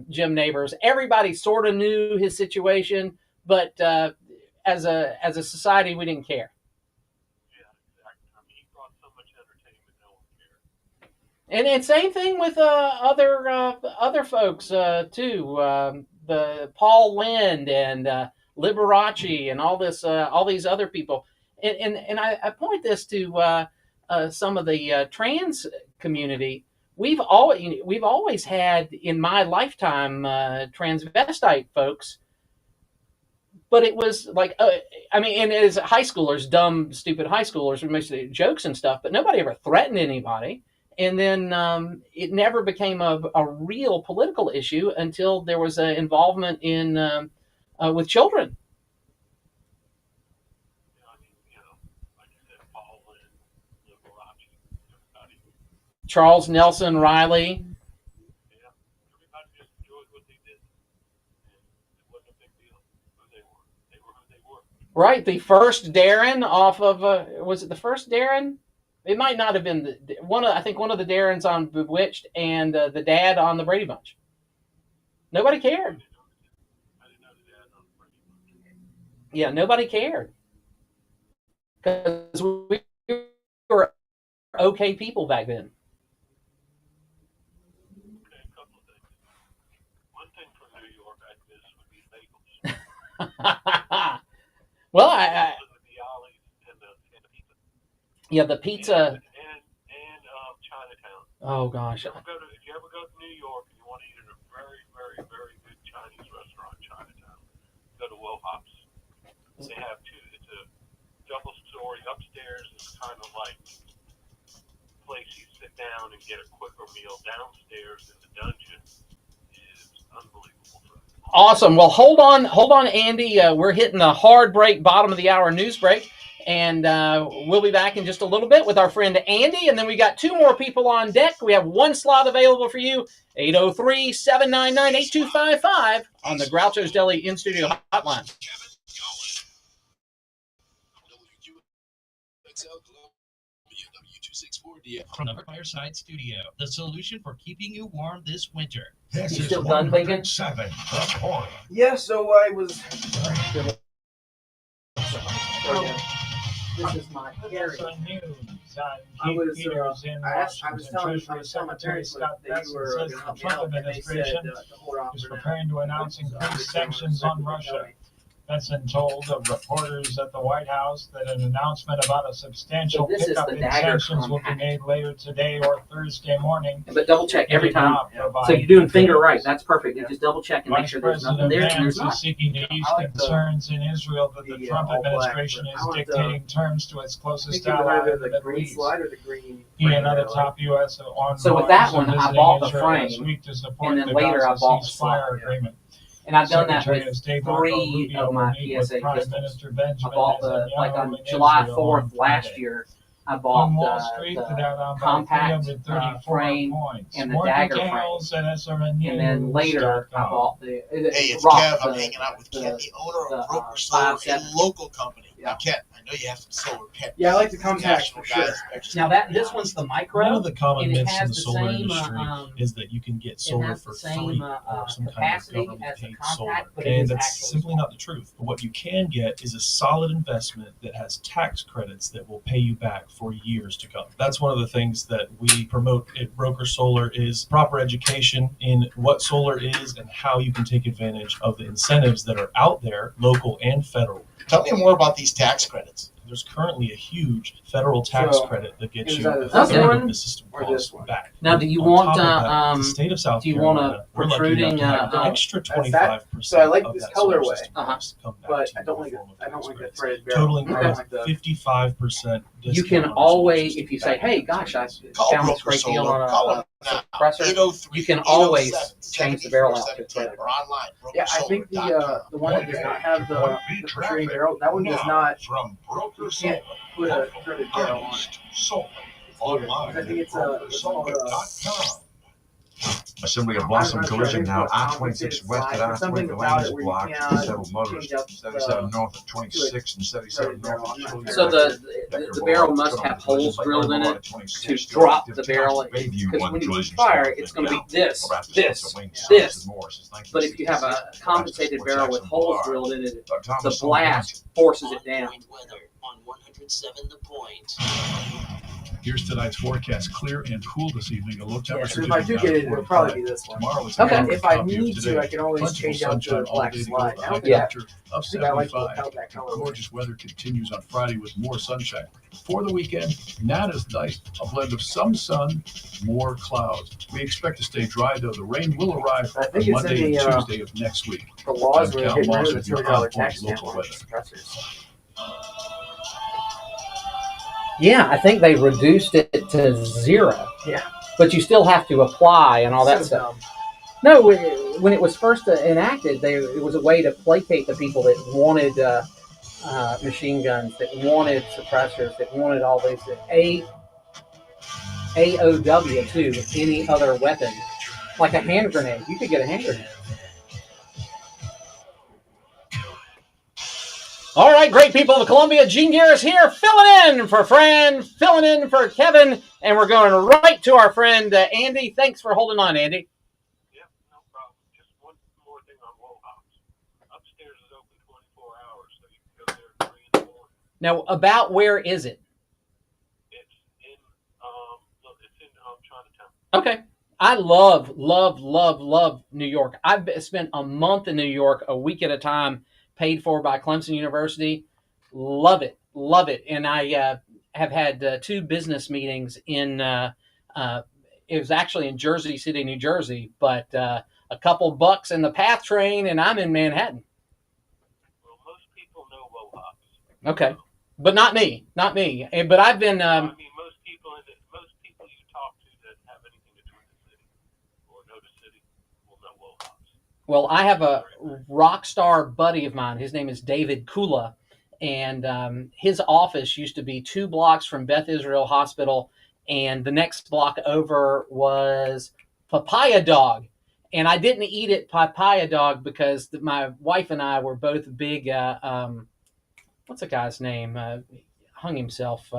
Jim Neighbors. Everybody sort of knew his situation, but as a society, we didn't care. And same thing with other folks too. The Paul Lind and Liberace and all these other people. And I point this to some of the trans community. We've always had in my lifetime transvestite folks, but it was like and as high schoolers, dumb, stupid high schoolers, we mostly jokes and stuff, but nobody ever threatened anybody. And then it never became a real political issue until there was an involvement in with children. Charles Nelson Riley. Right, the first Darren off of was it the first Darren? It might not have been I think one of the Darrens on Bewitched and the dad on the Brady Bunch. Nobody cared. Yeah, nobody cared because we were okay people back then. Well, yeah, the pizza. And Chinatown. Oh gosh. If you ever go to New York and you want to eat at a very, very, very good Chinese restaurant in Chinatown, go to Wohop's. They have two. It's a double story. Upstairs is kind of like a place you sit down and get a quicker meal. Downstairs in the dungeon is unbelievable food. Awesome. Well, hold on, Andy. We're hitting the hard break, bottom of the hour news break. And we'll be back in just a little bit with our friend Andy. And then we got two more people on deck. We have one slot available for you, 803-799-8255 on the Groucho's Deli in-studio hotline. From the Fireside Studio, the solution for keeping you warm this winter. This You is still done thinking? 107 The Point. Yeah, so I was. This is my News. I was Peters in I was Washington. telling Treasury my Secretary parents Scott that you were Bessent says going to the help me Trump out, and they said administration to hold off is for now. preparing to announce increased sanctions on Russia. Bessent told the reporters at the White House that an announcement about a substantial So this is pickup the in Dagger sanctions will be compact. made later today or Thursday morning. But double check every It did time. not provide So you're doing finger details. right. That's perfect. You just double check and make Vice sure there's nothing President there, and there's Vance not. is seeking to ease I like the- concerns in Israel that the Trump all black, administration but is I want the- dictating terms to its I closest think it was ally either in the the Middle green East. slide or the green. He and frame other that I top U.S. envoys So with that are one, I visiting bought the Israel frame, this week to support and then the later I Gaza bought the ceasefire slide. agreement. And I've done that Secretary of with State Marco 3 Rubio of my will meet with PSA Prime pistols. Minister I Benjamin bought Netanyahu on in July Israel 4th on last Friday. year, I On bought Wall Street, the Dow down by compact 334 frame points. and the More Dagger details at and then later I SRNnews.com. bought the Hey, it's Rock, Kev. I'm the- hanging out with the- Ken, the owner the, of Broker Solar, 570. a local company. Yeah. Now, Ken, I know you have some solar pet. Yeah, I like the These compact national for sure. guys are just Now this one's the micro. One of the common and it myths in has the the solar same, industry is that you can get it solar has for the same, free or some kind of capacity government as the paid compact, solar. but it And is that's actually simply not the truth. But what you can get is a solid investment that has tax credits that will pay you back for years to come. That's one of the things that we promote at Broker Solar is proper education in what solar is and how you can take advantage of the incentives that are out there, local and federal. Tell me more about these tax credits. There's currently a huge federal tax So, credit that gets is you that a a third different of the system or this cost one? back. Now, do you On want top of that, the state of South do you want a Carolina, we're lucky enough protruding to have an extra that's that? 25% So I like of this that solar colorway, system costs come back but to I don't you like in it. the form of I don't tax like the credits, threaded barrel. totaling I don't around like the 55% discount. You can on the solar always, system if you say, back "Hey, into gosh, I Call found Broker this great deal Solar. Call on them a now. suppressor," 803 you can always 807 change the barrel out to 7417 threaded. or online. Yeah, I think the one that does not have the protruding barrel, that one does not. From Broker You Solar, can't put a threaded barrel on it. honest solar. Online I think at it's called brokersolar.com. Assembly of Blossom I'm not sure. Collision I think now it's I-26 compensated west slide. at There's something I-20 about lanes it where you blocked. cannot Settled motors. change up 77 the north at 26 and 77 threaded barrel. north I'm at not 28. So the Decker barrel Boulevard, must put on have the collision holes plate, drilled in Boulevard it at 26, to drop the 252 barrel. Bayview, Because one when you collision fire, still it's going to be open. this, Raptors, this, Wayne, this. Source, Morris, since But if you have a 1966. compensated Raptors, barrel with Jackson holes Boulevard. drilled in it, the Thomas blast forces it down. Weather on 107 The Point. Here's tonight's forecast: clear and cool this evening. A low Yeah, temperature. so if I do get it, it'll probably be this one. Tomorrow it's Okay. a If I copy of need today. to, I can always Plentiful change out sunshine the all black day to go. slide. A I high don't think temperature of think I like to 75. without that color. Gorgeous weather continues on Friday with more sunshine. For the weekend, not as nice. A blend of some sun, more clouds. We expect to stay dry, though. The rain will arrive I on think it's Monday in and the, Tuesday of next week. The laws I'm were Cal getting rid Moss of with the your $200 on-point tax stamp local on weather. suppressors. Yeah, I think they reduced it to 0. Yeah. But you still have to apply and all that So stuff. dumb. No, when it was first enacted, it was a way to placate the people that wanted machine guns, that wanted suppressors, that wanted all these. AOW too, any other weapon, like a hand grenade. You could get a hand grenade. All right, great people of Columbia. Gene Garris here, filling in for Fran, filling in for Kevin, and we're going right to our friend Andy. Thanks for holding on, Andy. Yep, no problem. Just one more thing on Wohops. Upstairs is open 24 hours, so you can go there at 3 in the morning. Now, about where is it? It's in Chinatown. Okay. I love New York. I've spent a month in New York, a week at a time, paid for by Clemson University. Love it. And I have had 2 business meetings in, it was actually in Jersey City, New Jersey, but a couple bucks in the PATH train, and I'm in Manhattan. Well, most people know Wohops. Okay. But not me. But I've been... I mean, most people you talk to that have anything to do with the city or know the city will know Wohops. Well, I have a rock star buddy of mine. His name is David Kula, and his office used to be 2 blocks from Beth Israel Hospital, and the next block over was Papaya Dog. And I didn't eat at Papaya Dog because my wife and I were both big, what's the guy's name? Hung himself.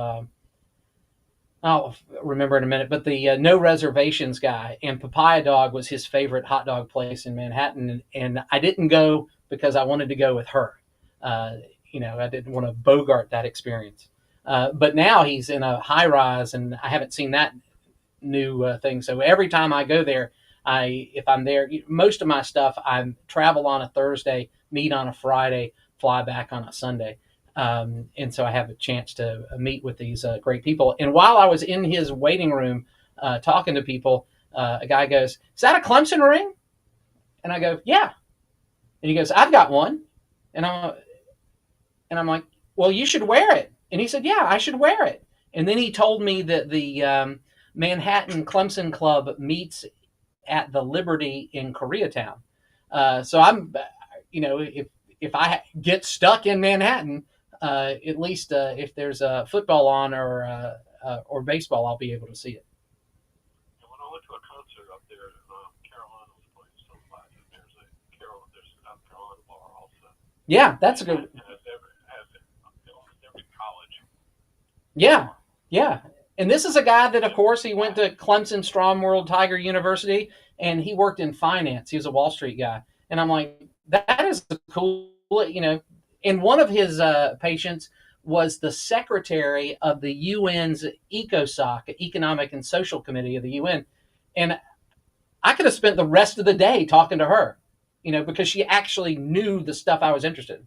I'll remember in a minute, but the No Reservations guy, and Papaya Dog was his favorite hot dog place in Manhattan. And I didn't go because I wanted to go with her. I didn't want to bogart that experience. But now he's in a high rise, and I haven't seen that new thing. So every time I go there, if I'm there, most of my stuff, I travel on a Thursday, meet on a Friday, fly back on a Sunday. And so I have a chance to meet with these great people. And while I was in his waiting room talking to people, a guy goes, "Is that a Clemson ring?" And I go, "Yeah." And he goes, "I've got one." And I'm like, "Well, you should wear it." And he said, "Yeah, I should wear it." And then he told me that the Manhattan Clemson Club meets at the Liberty in Koreatown. So I'm, if I get stuck in Manhattan, at least if there's a football on or baseball, I'll be able to see it. And when I went to a concert up there, Carolina was playing somebody. There's a South Carolina bar also. Yeah, that's a good. Has every college. Yeah. And this is a guy that, of course, he went to Clemson Strong World Tiger University, and he worked in finance. He was a Wall Street guy. And I'm like, that is cool, And one of his patients was the secretary of the UN's ECOSOC, Economic and Social Committee of the UN. And I could have spent the rest of the day talking to her, because she actually knew the stuff I was interested in.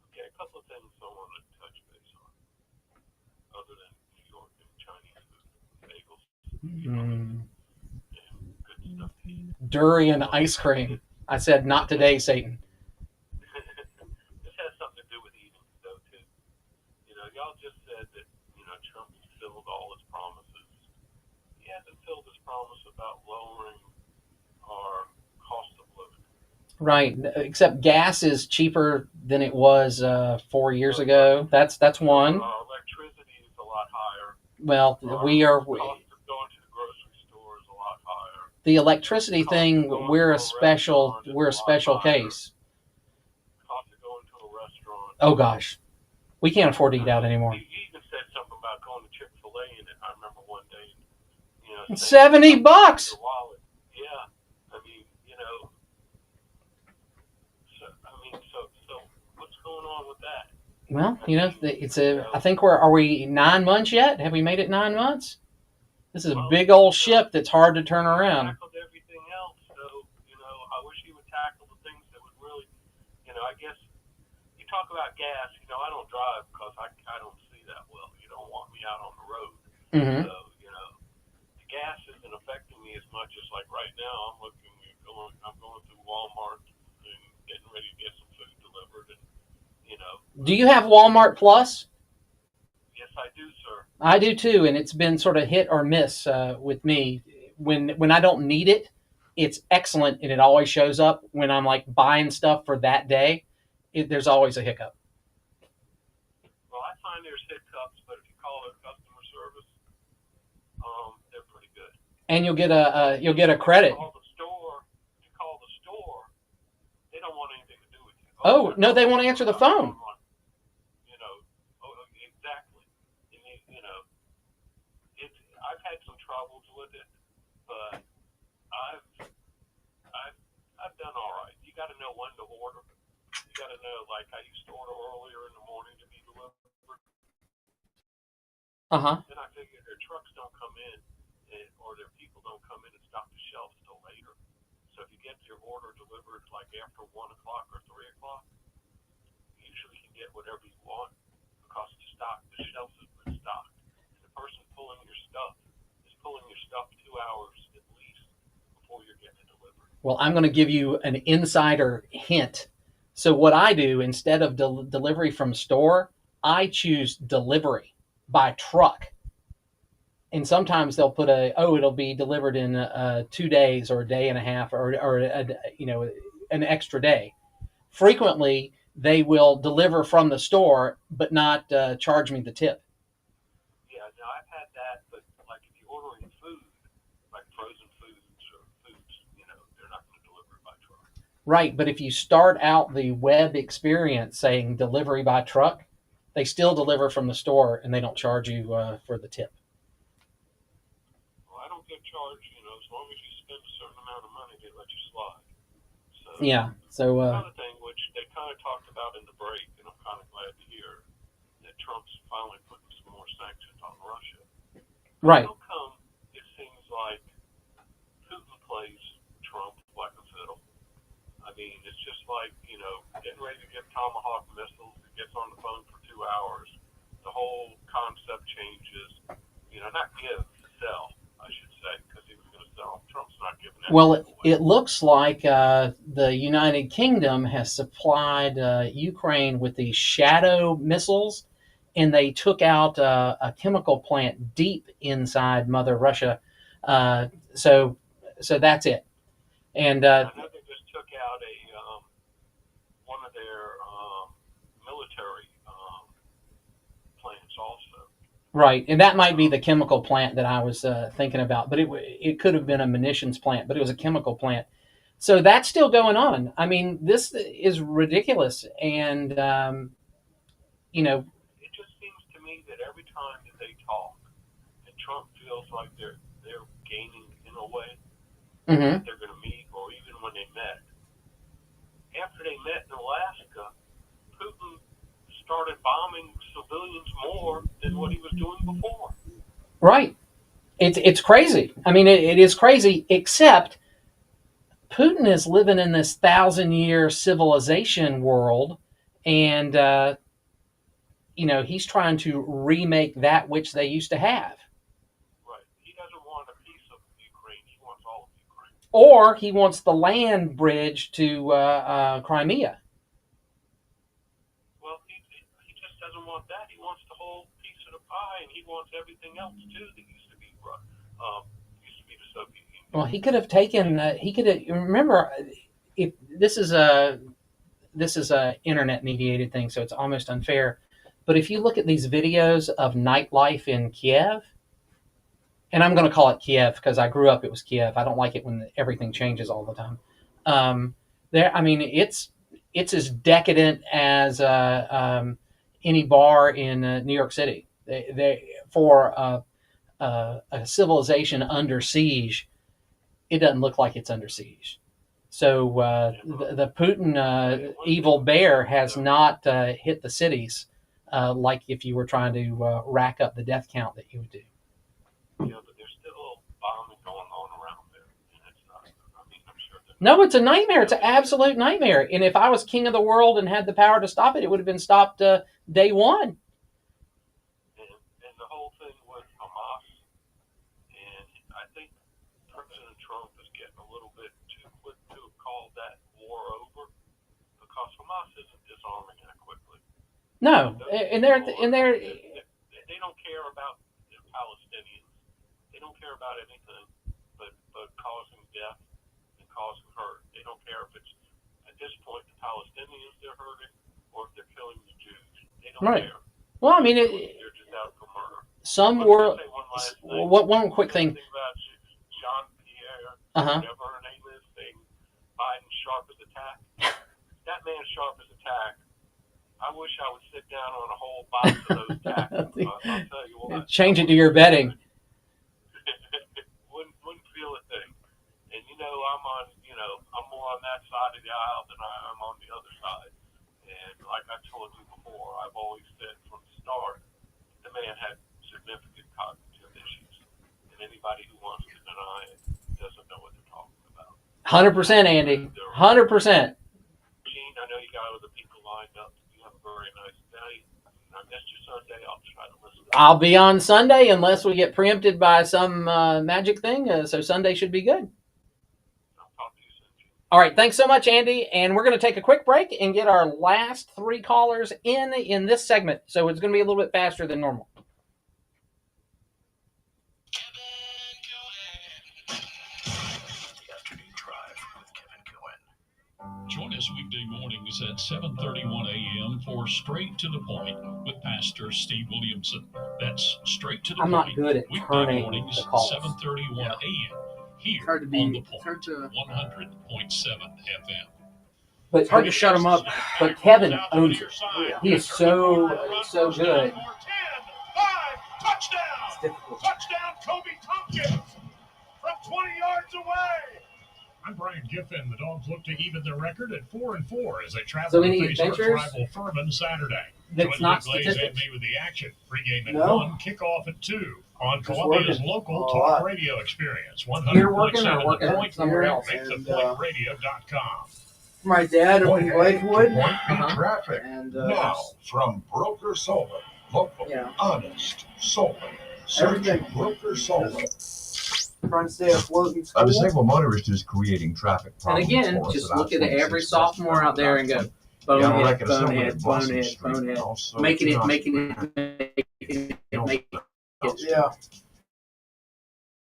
Okay, a couple of things I want to touch base on, other than New York and Chinese food, bagels, and good stuff to eat. Durian ice cream. I said, not today, Satan. This has something to do with eating, though, too. You know, y'all just said that, you know, Trump fulfilled all his promises. He hasn't filled his promise about lowering our cost of living. Right, except gas is cheaper than it was 4 years ago. That's one. Electricity is a lot higher. Well, we are. Cost of going to the grocery store is a lot higher. The electricity thing, we're a special case. Cost of going to a restaurant. Oh gosh, we can't afford to eat out anymore. He even said something about going to Chick-fil-A, and I remember one day, you know, $70. Your wallet. Yeah, I mean, you know, so what's going on with that? Well, you know, it's a. I think are we 9 months yet? Have we made it 9 months? This is a big old ship that's hard to turn around. Tackled everything else, so you know, I wish he would tackle the things that would really, you know, I guess you talk about gas. You know, I don't drive because I don't see that well. You don't want me out on the road, so you know, the gas isn't affecting me as much as like right now. I'm going through Walmart and getting ready to get some food delivered, and you know. Do you have Walmart Plus? Yes, I do, sir. I do too, and it's been sort of hit or miss with me. When I don't need it, it's excellent, and it always shows up. When I'm like buying stuff for that day, there's always a hiccup. Well, I find there's hiccups, but if you call their customer service, they're pretty good. And you'll get a credit. You call the store, they don't want anything to do with you. Oh no, they won't answer the phone. You know, exactly. You know, I've had some troubles with it, but I've done all right. You got to know when to order. You got to know, like I used to order earlier in the morning to be delivered. Then I figured their trucks don't come in, or their people don't come in and stock the shelves till later. So if you get your order delivered like after 1 o'clock or 3 o'clock, you usually can get whatever you want because the shelves have been stocked. The person pulling your stuff is pulling your stuff 2 hours at least before you're getting it delivered. Well, I'm going to give you an insider hint. So what I do, instead of delivery from store, I choose delivery by truck. And sometimes they'll put it'll be delivered in 2 days or a day and a half or you know, an extra day. Frequently, they will deliver from the store, but not charge me the tip. Yeah, now I've had that, but like if you're ordering food, like frozen foods or foods, you know, they're not going to deliver it by truck. Right, but if you start out the web experience saying delivery by truck, they still deliver from the store and they don't charge you for the tip. Well, I don't get charged, you know, as long as you spend a certain amount of money, they let you slide. So, yeah, so another thing which they kind of talked about in the break, and I'm kind of glad to hear that Trump's finally putting some more sanctions on Russia. Right. How come it seems like Putin plays Trump like a fiddle? I mean, it's just like, you know, getting ready to get Tomahawk missiles. He gets on the phone for 2 hours. The whole concept changes. You know, not give, sell, I should say, because he was going to sell. Trump's not giving that. Well, it looks like the United Kingdom has supplied Ukraine with these Shadow missiles, and they took out a chemical plant deep inside Mother Russia. So that's it. And I know they just took out one of their military plants also. Right, and that might be the chemical plant that I was thinking about, but it could have been a munitions plant, but it was a chemical plant. So that's still going on. I mean, this is ridiculous, and you know. It just seems to me that every time that they talk, and Trump feels like they're gaining in a way, that they're going to meet, or even when they met. After they met in Alaska, Putin started bombing civilians more than what he was doing before. Right. It's crazy. I mean, it is crazy, except Putin is living in this 1,000-year civilization world, and, you know, he's trying to remake that which they used to have. Right. He doesn't want a piece of Ukraine. He wants all of Ukraine. or he wants the land bridge to Crimea. Well, he just doesn't want that. He wants the whole piece of the pie, and he wants everything else too that used to be the Soviet Union. Well, he could have taken. He could have. Remember, if this is a internet mediated thing, so it's almost unfair. But if you look at these videos of nightlife in Kiev, and I'm going to call it Kiev because I grew up, it was Kiev. I don't like it when everything changes all the time. I mean, it's as decadent as any bar in New York City. For a civilization under siege, it doesn't look like it's under siege. So the Putin evil bear has not hit the cities like if you were trying to rack up the death count that you would do. Yeah, but there's still bombing going on around there, and it's not. I mean, I'm sure that. No, it's a nightmare. It's an absolute nightmare. And if I was king of the world and had the power to stop it, it would have been stopped day one. And the whole thing with Hamas, and I think President Trump is getting a little bit too quick to have called that war over, because Hamas isn't disarming that quickly. No, and they're They don't care about the Palestinians. They don't care about anything but causing death and causing hurt. They don't care if it's, at this point, the Palestinians they're hurting or if they're killing the Jews. They don't care. Well, I mean, They're just out for murder. some were. One quick thing. About Jean-Pierre, whatever her name is, saying Biden's sharp as a tack. That man's sharp as a tack. I wish I would sit down on a whole box of those tacks. I'll tell you what. Change it to your bedding. wouldn't feel a thing. And I'm more on that side of the aisle than I am on the other side. And like I told you before, I've always said from the start, the man had significant cognitive issues. And anybody who wants to deny it doesn't know what they're talking about. 100%, Andy. 100%. Gene, I know you got other people lined up. You have a very nice day. I missed you Sunday. I'll try to listen. I'll be on Sunday unless we get preempted by some magic thing. So Sunday should be good. All right. Thanks so much, Andy. And we're going to take a quick break and get our last three callers in this segment. So it's going to be a little bit faster than normal. Join us weekday mornings at 7:31 a.m. for Straight to the Point with Pastor Steve Williamson. That's Straight to the I'm Point. not good at weekday turning mornings, the calls. 7:31 a.m. Here on the Point, 100.7 FM. But It's hard to shut him up. But Kevin owns it. He is so good. 5, touchdown! Touchdown, Kobe Tompkins from 20 yards away. I'm Brian Giffen. The Dogs look to even their record at 4-4 as they travel So to any face arch adventures rival Furman Saturday. that's Join not Blaze and statistics? me with the action. Pregame at No. 1, kickoff at 2 on Just Columbia's working local a talk lot. radio experience. Here working or 100.7 working The Point. somewhere else? MakeThePointRadio.com. My dad up in Blakewood. Point beat traffic. And, Now, from Broker Solar, local, honest, solar. Search Everything. Broker Solar. Trying to stay afloat in A school. disabled motorist is creating traffic And problems. again, for us just at look at every 26 sophomore out there and go, Yeah, bonehead, like assembly bonehead, at Blossom bonehead, Street, bonehead. also Making it. Yeah.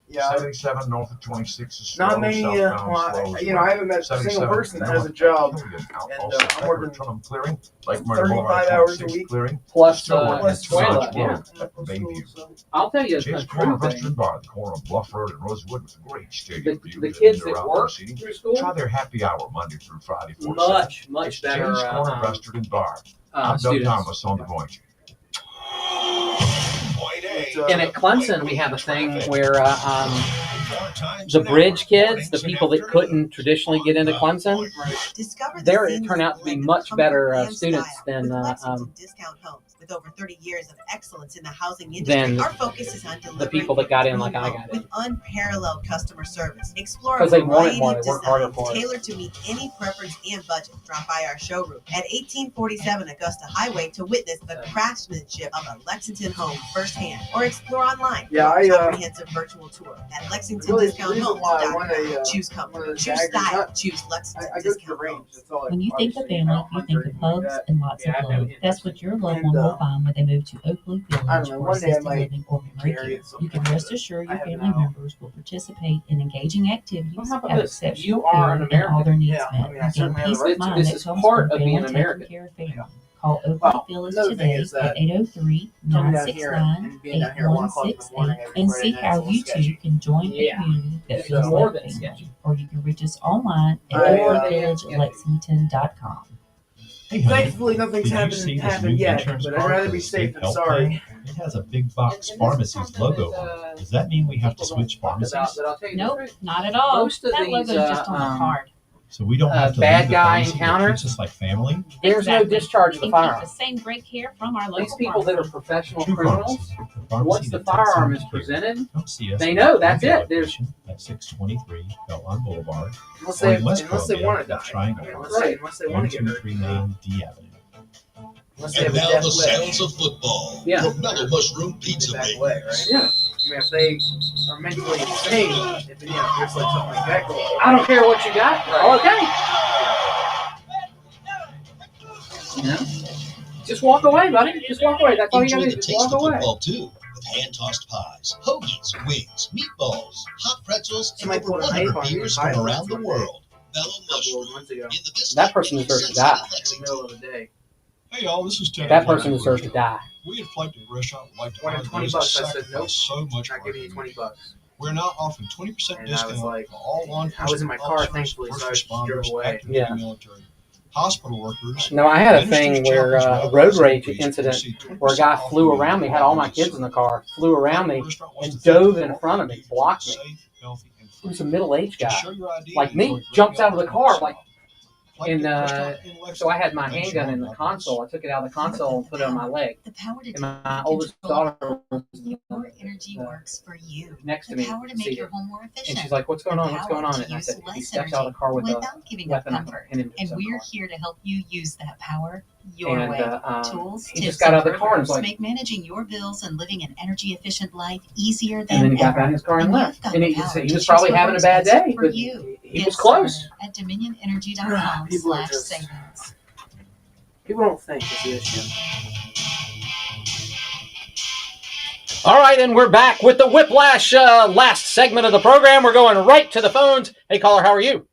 Yeah. 77 north of 26 is Not slow, many, southbound well, slow as I haven't met a single 77 person that has a north job. of Killian, And also I'm working Trum clearing, Lake Murray 35 Boulevard, hours a 26 week. clearing, Plus, still working plus at Twilight 12, yeah. Road at Bayview. I'll tell you a Chase true Corner thing. Western Bar, the corner of Bluff Road and Rosewood with a great stadium view. The and kids indoor that outdoor work seating. through school, Try their happy hour Monday through Friday. 4 much better. James Corner Restaurant and Bar. I'm Doug Students. Thomas on the point. And at Clemson, we have a thing where the bridge kids, the people that couldn't traditionally get into Clemson, they turn out to be much better students than With over 30 years of excellence in the housing than industry, our focus is on the delivering people that got in like I home got with in. unparalleled customer service. Explore a Because they want it variety more, of they work harder designs for it. tailored to meet any preference and budget. Drop by our showroom at 1847 Augusta Highway to witness the craftsmanship of a Lexington home firsthand, or explore online for a comprehensive virtual tour at LexingtonDiscountHomes.com. Choose comfort, choose style, choose Lexington Discount Homes. When you think of family, you think of hugs and lots of love. That's what your loved one will find when they move to Oakwood Village for assisted living or memory care. You can rest assured your family members will participate in engaging activities, have exceptional care, and all their needs met. Gain peace of mind that comes from family taking care of family. Call Oakwood Village today at 803-969-8168 and see how you too can join a community that feels like family. Or you can reach us online at oakwoodvillagelexington.com. Hey, honey, Thankfully, nothing's did you see this happened new yet, insurance but card I'd rather for be the safe state than health sorry. plan? It has a big box pharmacy's logo on it. Does that mean we have to switch pharmacies? Nope, not at all. Most of that these, logo's just on the card. So we don't have to bad leave the guy pharmacy that encounters. treats us like family? There's no discharge of the You can firearm. keep the same great care from our local These people that are professional True criminals, pharmacy once the that takes firearm you is to care. presented, Come see us they at know our that's retail it. There's location at 623 Beltline Boulevard, Unless or they, in West unless they Columbia want to at die. Triangle Unless Park, they want to get hurt. 1239 D Avenue. Unless they have And a now death the wish. sounds of football. Yeah. The Mellow Mushroom Pizza Back Maker. away, right? Yeah. I mean, if they are mentally insane, if there's like something like that going on. I don't care what you got. Right. Okay. You know? Just walk away, buddy. Just walk away. That's all you Enjoy gotta the do. Just taste walk of away. football too, with hand-tossed pies, hoagies, wings, meatballs, hot pretzels, and Somebody over pulled a knife 100 on me beers in from Thailand around the one day. world. Mellow A couple Mushroom of months ago. in the Vista That person deserves to die. In the middle of the day. Hey y'all, this is Ted. That person deserves to die. We at Flight to the Restaurant would like to Wanted honor 20 those bucks. who I said, sacrifice nope. so much Not for giving our you 20 community. bucks. We're now offering 20% And I discount was like, for all law I enforcement was in my car, officers, thankfully, so I first just drove responders, away. active duty Yeah. military, hospital workers. No, I had a ministers, thing where chaplains, a rabbis, road and rage priests incident receive 20% where a guy off flew meals around me, for had all my meals kids in the served. car, flew around me, Restaurant wants and to thank dove you in for front all of you me, do. blocked me. Safe, healthy, and He free. was a middle-aged guy, Just show your ID like and me, enjoy great jumps out of the meals car, at like, Flight and to the Restaurant in so I had my Lexington. handgun in the console. I took it out of the console and put it on my leg. The power to And my oldest daughter was your energy works for you. next to The me power to to make see your it. home more efficient. And she's like, "What's going on? What's going on?" The And I power to said, use "He less steps out of the car with a without giving up weapon. I'm comfort. pin him to And some we're car." here to help you use that power your And, way. Tools, he tips, just got and out of the car and was programs like, make managing your bills and living an energy-efficient life easier than and then he got ever. back in his car and And left. you've got And the he power said he to was choose probably what having a works bad best day, for but you. he Get was close. started at People are just- DominionEnergy.com/savings. People don't think it's the issue. All right, and we're back with the Whiplash last segment of the program. We're going right to the phones. Hey, caller, how are you?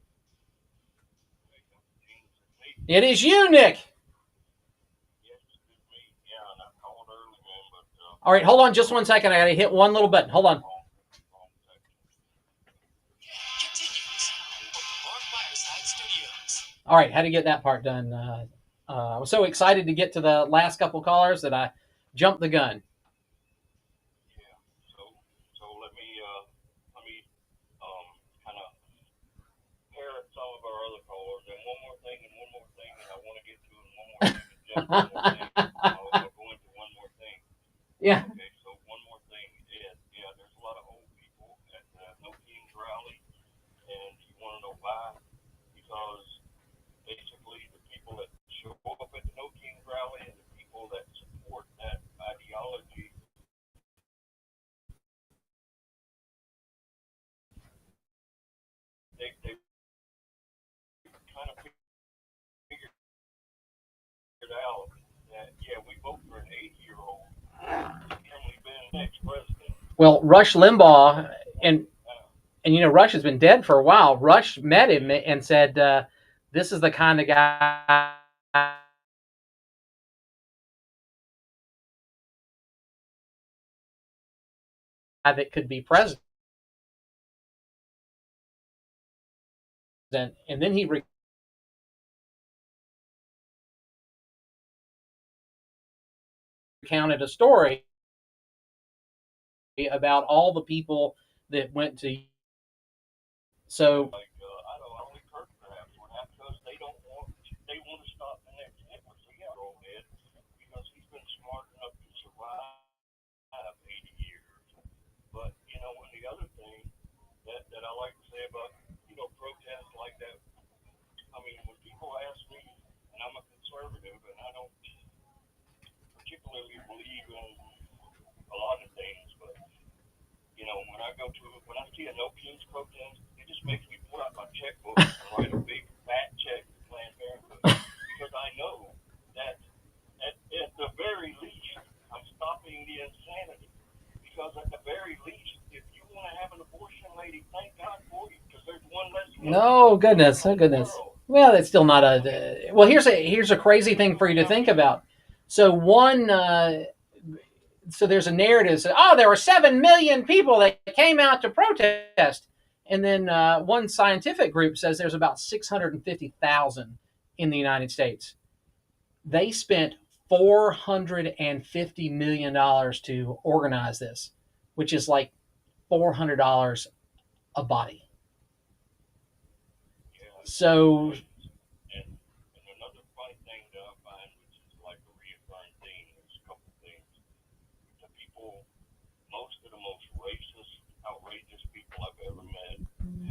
It is you, Nick. All right, hold on just 1 second. I got to hit one little button. Hold on. All right, how to get that part done. I was so excited to get to the last couple callers that I jumped the gun. So let me kind of parrot some of our other callers, and one more thing, and I want to get to, and one more thing, and just one more thing. I'll go into one more thing. Yeah. Okay, so one more thing is, there's a lot of old people at the No Kings rally, and you want to know why? Because basically the people that show up at the No Kings rally and the people that support that ideology they kind of figured out that, we vote for an 80-year-old. Generally been the next president. Well, Rush Limbaugh, and Rush has been dead for a while. Rush met him and said, this is the kind of guy that could be president. And then he recounted a story about all the people that went to. So I don't encourage perhaps because they want to stop the next Hitler. So old head, because he's been smart enough to survive 80 years. But, you know, and the other thing that I like to say about, you know, protests like that, I mean, when people ask me, and I'm a conservative, and I don't particularly believe in a lot of things, but, you know, when I see a no kings protest, it just makes me pull out my checkbook and write a big fat check to Planned Parenthood, because I know that at the very least, I'm stopping the insanity. Because at the very least, if you want to have an abortion, lady, thank God for you, because there's one less. Oh goodness, oh goodness. Well, it's still not a. Well, here's a crazy thing for you to think about. So so there's a narrative. So, there were 7 million people that came out to protest, and then one scientific group says there's about 650,000 in the United States. They spent $450 million to organize this, which is like $400 a body. So. And another funny thing that I find, which is like a reoccurring theme, is a couple things. The people, most of the most racist, outrageous people I've ever met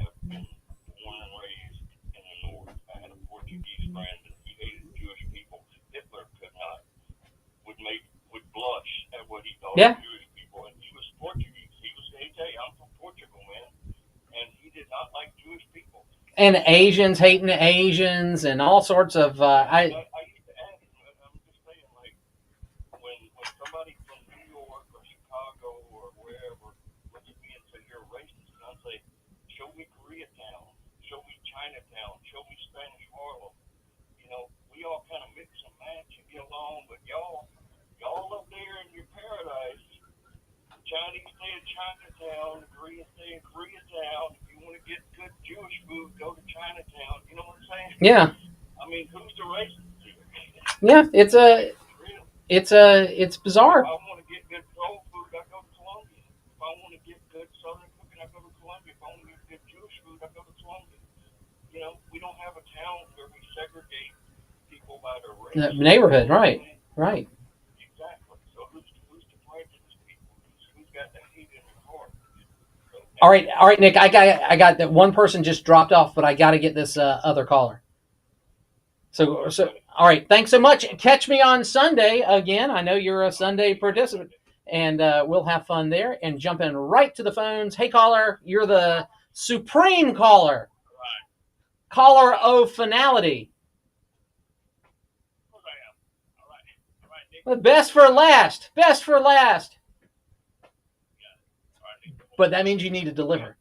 have been born and raised in the North. I had a Portuguese friend, and he hated Jewish people. Hitler would blush at what he thought of Jewish people, and he was Portuguese. He was, hey, I'm from Portugal, man, and he did not like Jewish people. And Asians hating the Asians and all sorts of. I used to ask him, I'm just saying, like, when somebody from New York or Chicago or wherever looks at me and says, you're a racist, and I'll say, show me Koreatown, show me Chinatown, show me Spanish Harlem. You know, we all kind of mix and match and get along, but y'all up there in your paradise, Chinese stay in Chinatown, Koreans stay in Koreatown. If you want to get good Jewish food, go to Chinatown. You know what I'm saying? Yeah. I mean, who's the racist here? Yeah, it's bizarre. If I want to get good soul food, I go to Colombia. If I want to get good Southern cooking, I go to Colombia. If I want to get good Jewish food, I go to Colombia. You know, we don't have a town where we segregate people by their race. Neighborhood, right? Right. Exactly. So who's to prejudice people? Who's got the hate in their heart? All right, Nick. I got that one person just dropped off, but I got to get this other caller. So all right. Thanks so much. Catch me on Sunday again. I know you're a Sunday participant, and we'll have fun there. And jump in right to the phones. Hey, caller, you're the supreme caller. Caller of finality. Best for last. Best for last. But that means you need to deliver.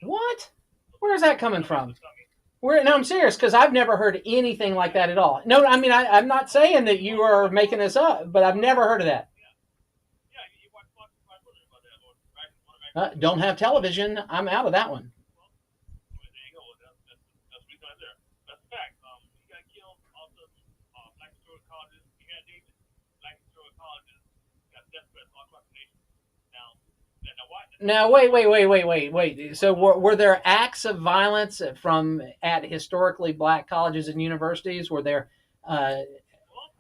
What? Where's that coming from? No, I'm serious, because I've never heard anything like that at all. No, I mean, I'm not saying that you are making this up, but I've never heard of that. Don't have television. I'm out of that one. Now, wait. So were there acts of violence at historically black colleges and universities? Were there,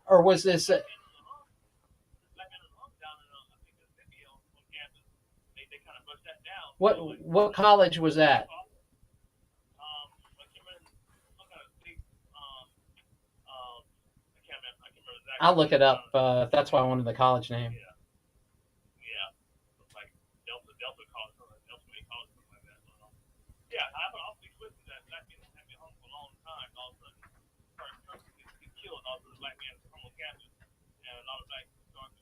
or was this? What college was that? I'll look it up. That's why I wanted the college name. also the black man from campus, and a lot of black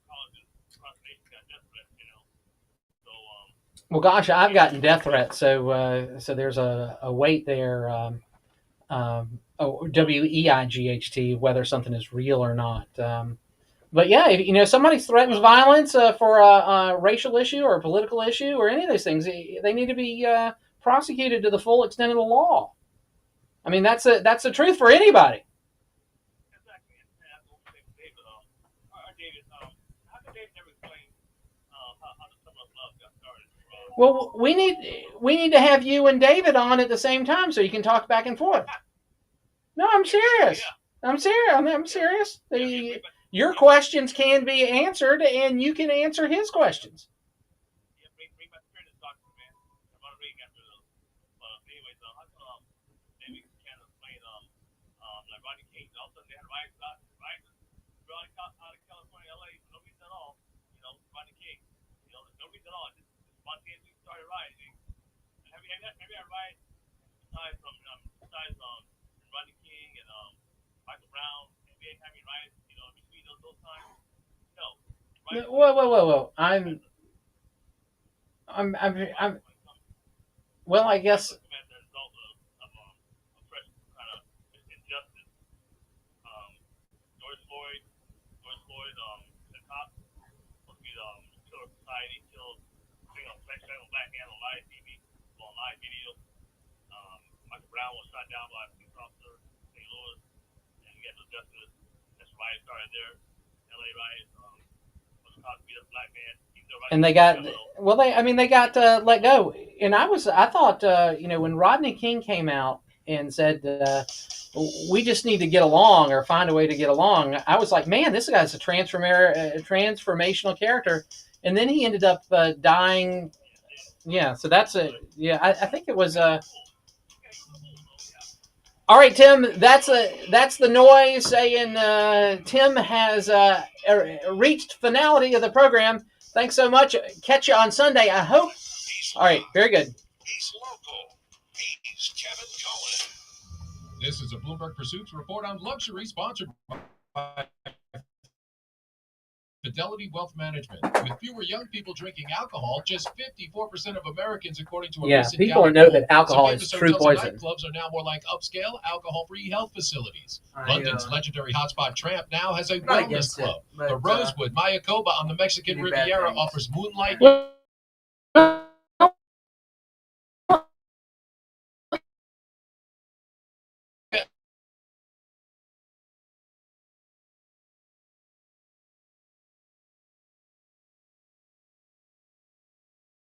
colleges across the nation got death threats, you know. So Well, gosh, I've gotten death threats, so there's a weight there. WEIGHT, whether something is real or not. But yeah, if somebody threatens violence for a racial issue or a political issue or any of those things, they need to be prosecuted to the full extent of the law. I mean, that's the truth for anybody. Well, we need to have you and David on at the same time so you can talk back and forth. No, I'm serious. I'm serious. Your questions can be answered, and you can answer his questions. Whoa! I'm. Well, I guess. Brown was shot down by a police officer in St. Louis, and we had no justice. That's riot started there. LA riot. Was caught to beat up a black man. And they got they got let go. And I thought when Rodney King came out and said we just need to get along or find a way to get along, I was like, man, this guy's a transformational character. And then he ended up dying. Yeah, so that's I think it was all right, Tim. That's the noise saying Tim has reached finality of the program. Thanks so much. Catch you on Sunday, I hope. All right, very good. He's local. He's Kevin Cohen. This is a Bloomberg Pursuits report on luxury, sponsored by Fidelity Wealth Management. With fewer young people drinking alcohol, just 54% of Americans, according to a recent people Gallup know that poll. alcohol Some is famous true hotels and poison. Nightclubs are now more like upscale, alcohol-free health facilities. London's legendary hotspot Tramp now has a wellness club. The Rosewood Mayakoba on the Mexican Riviera offers moonlight.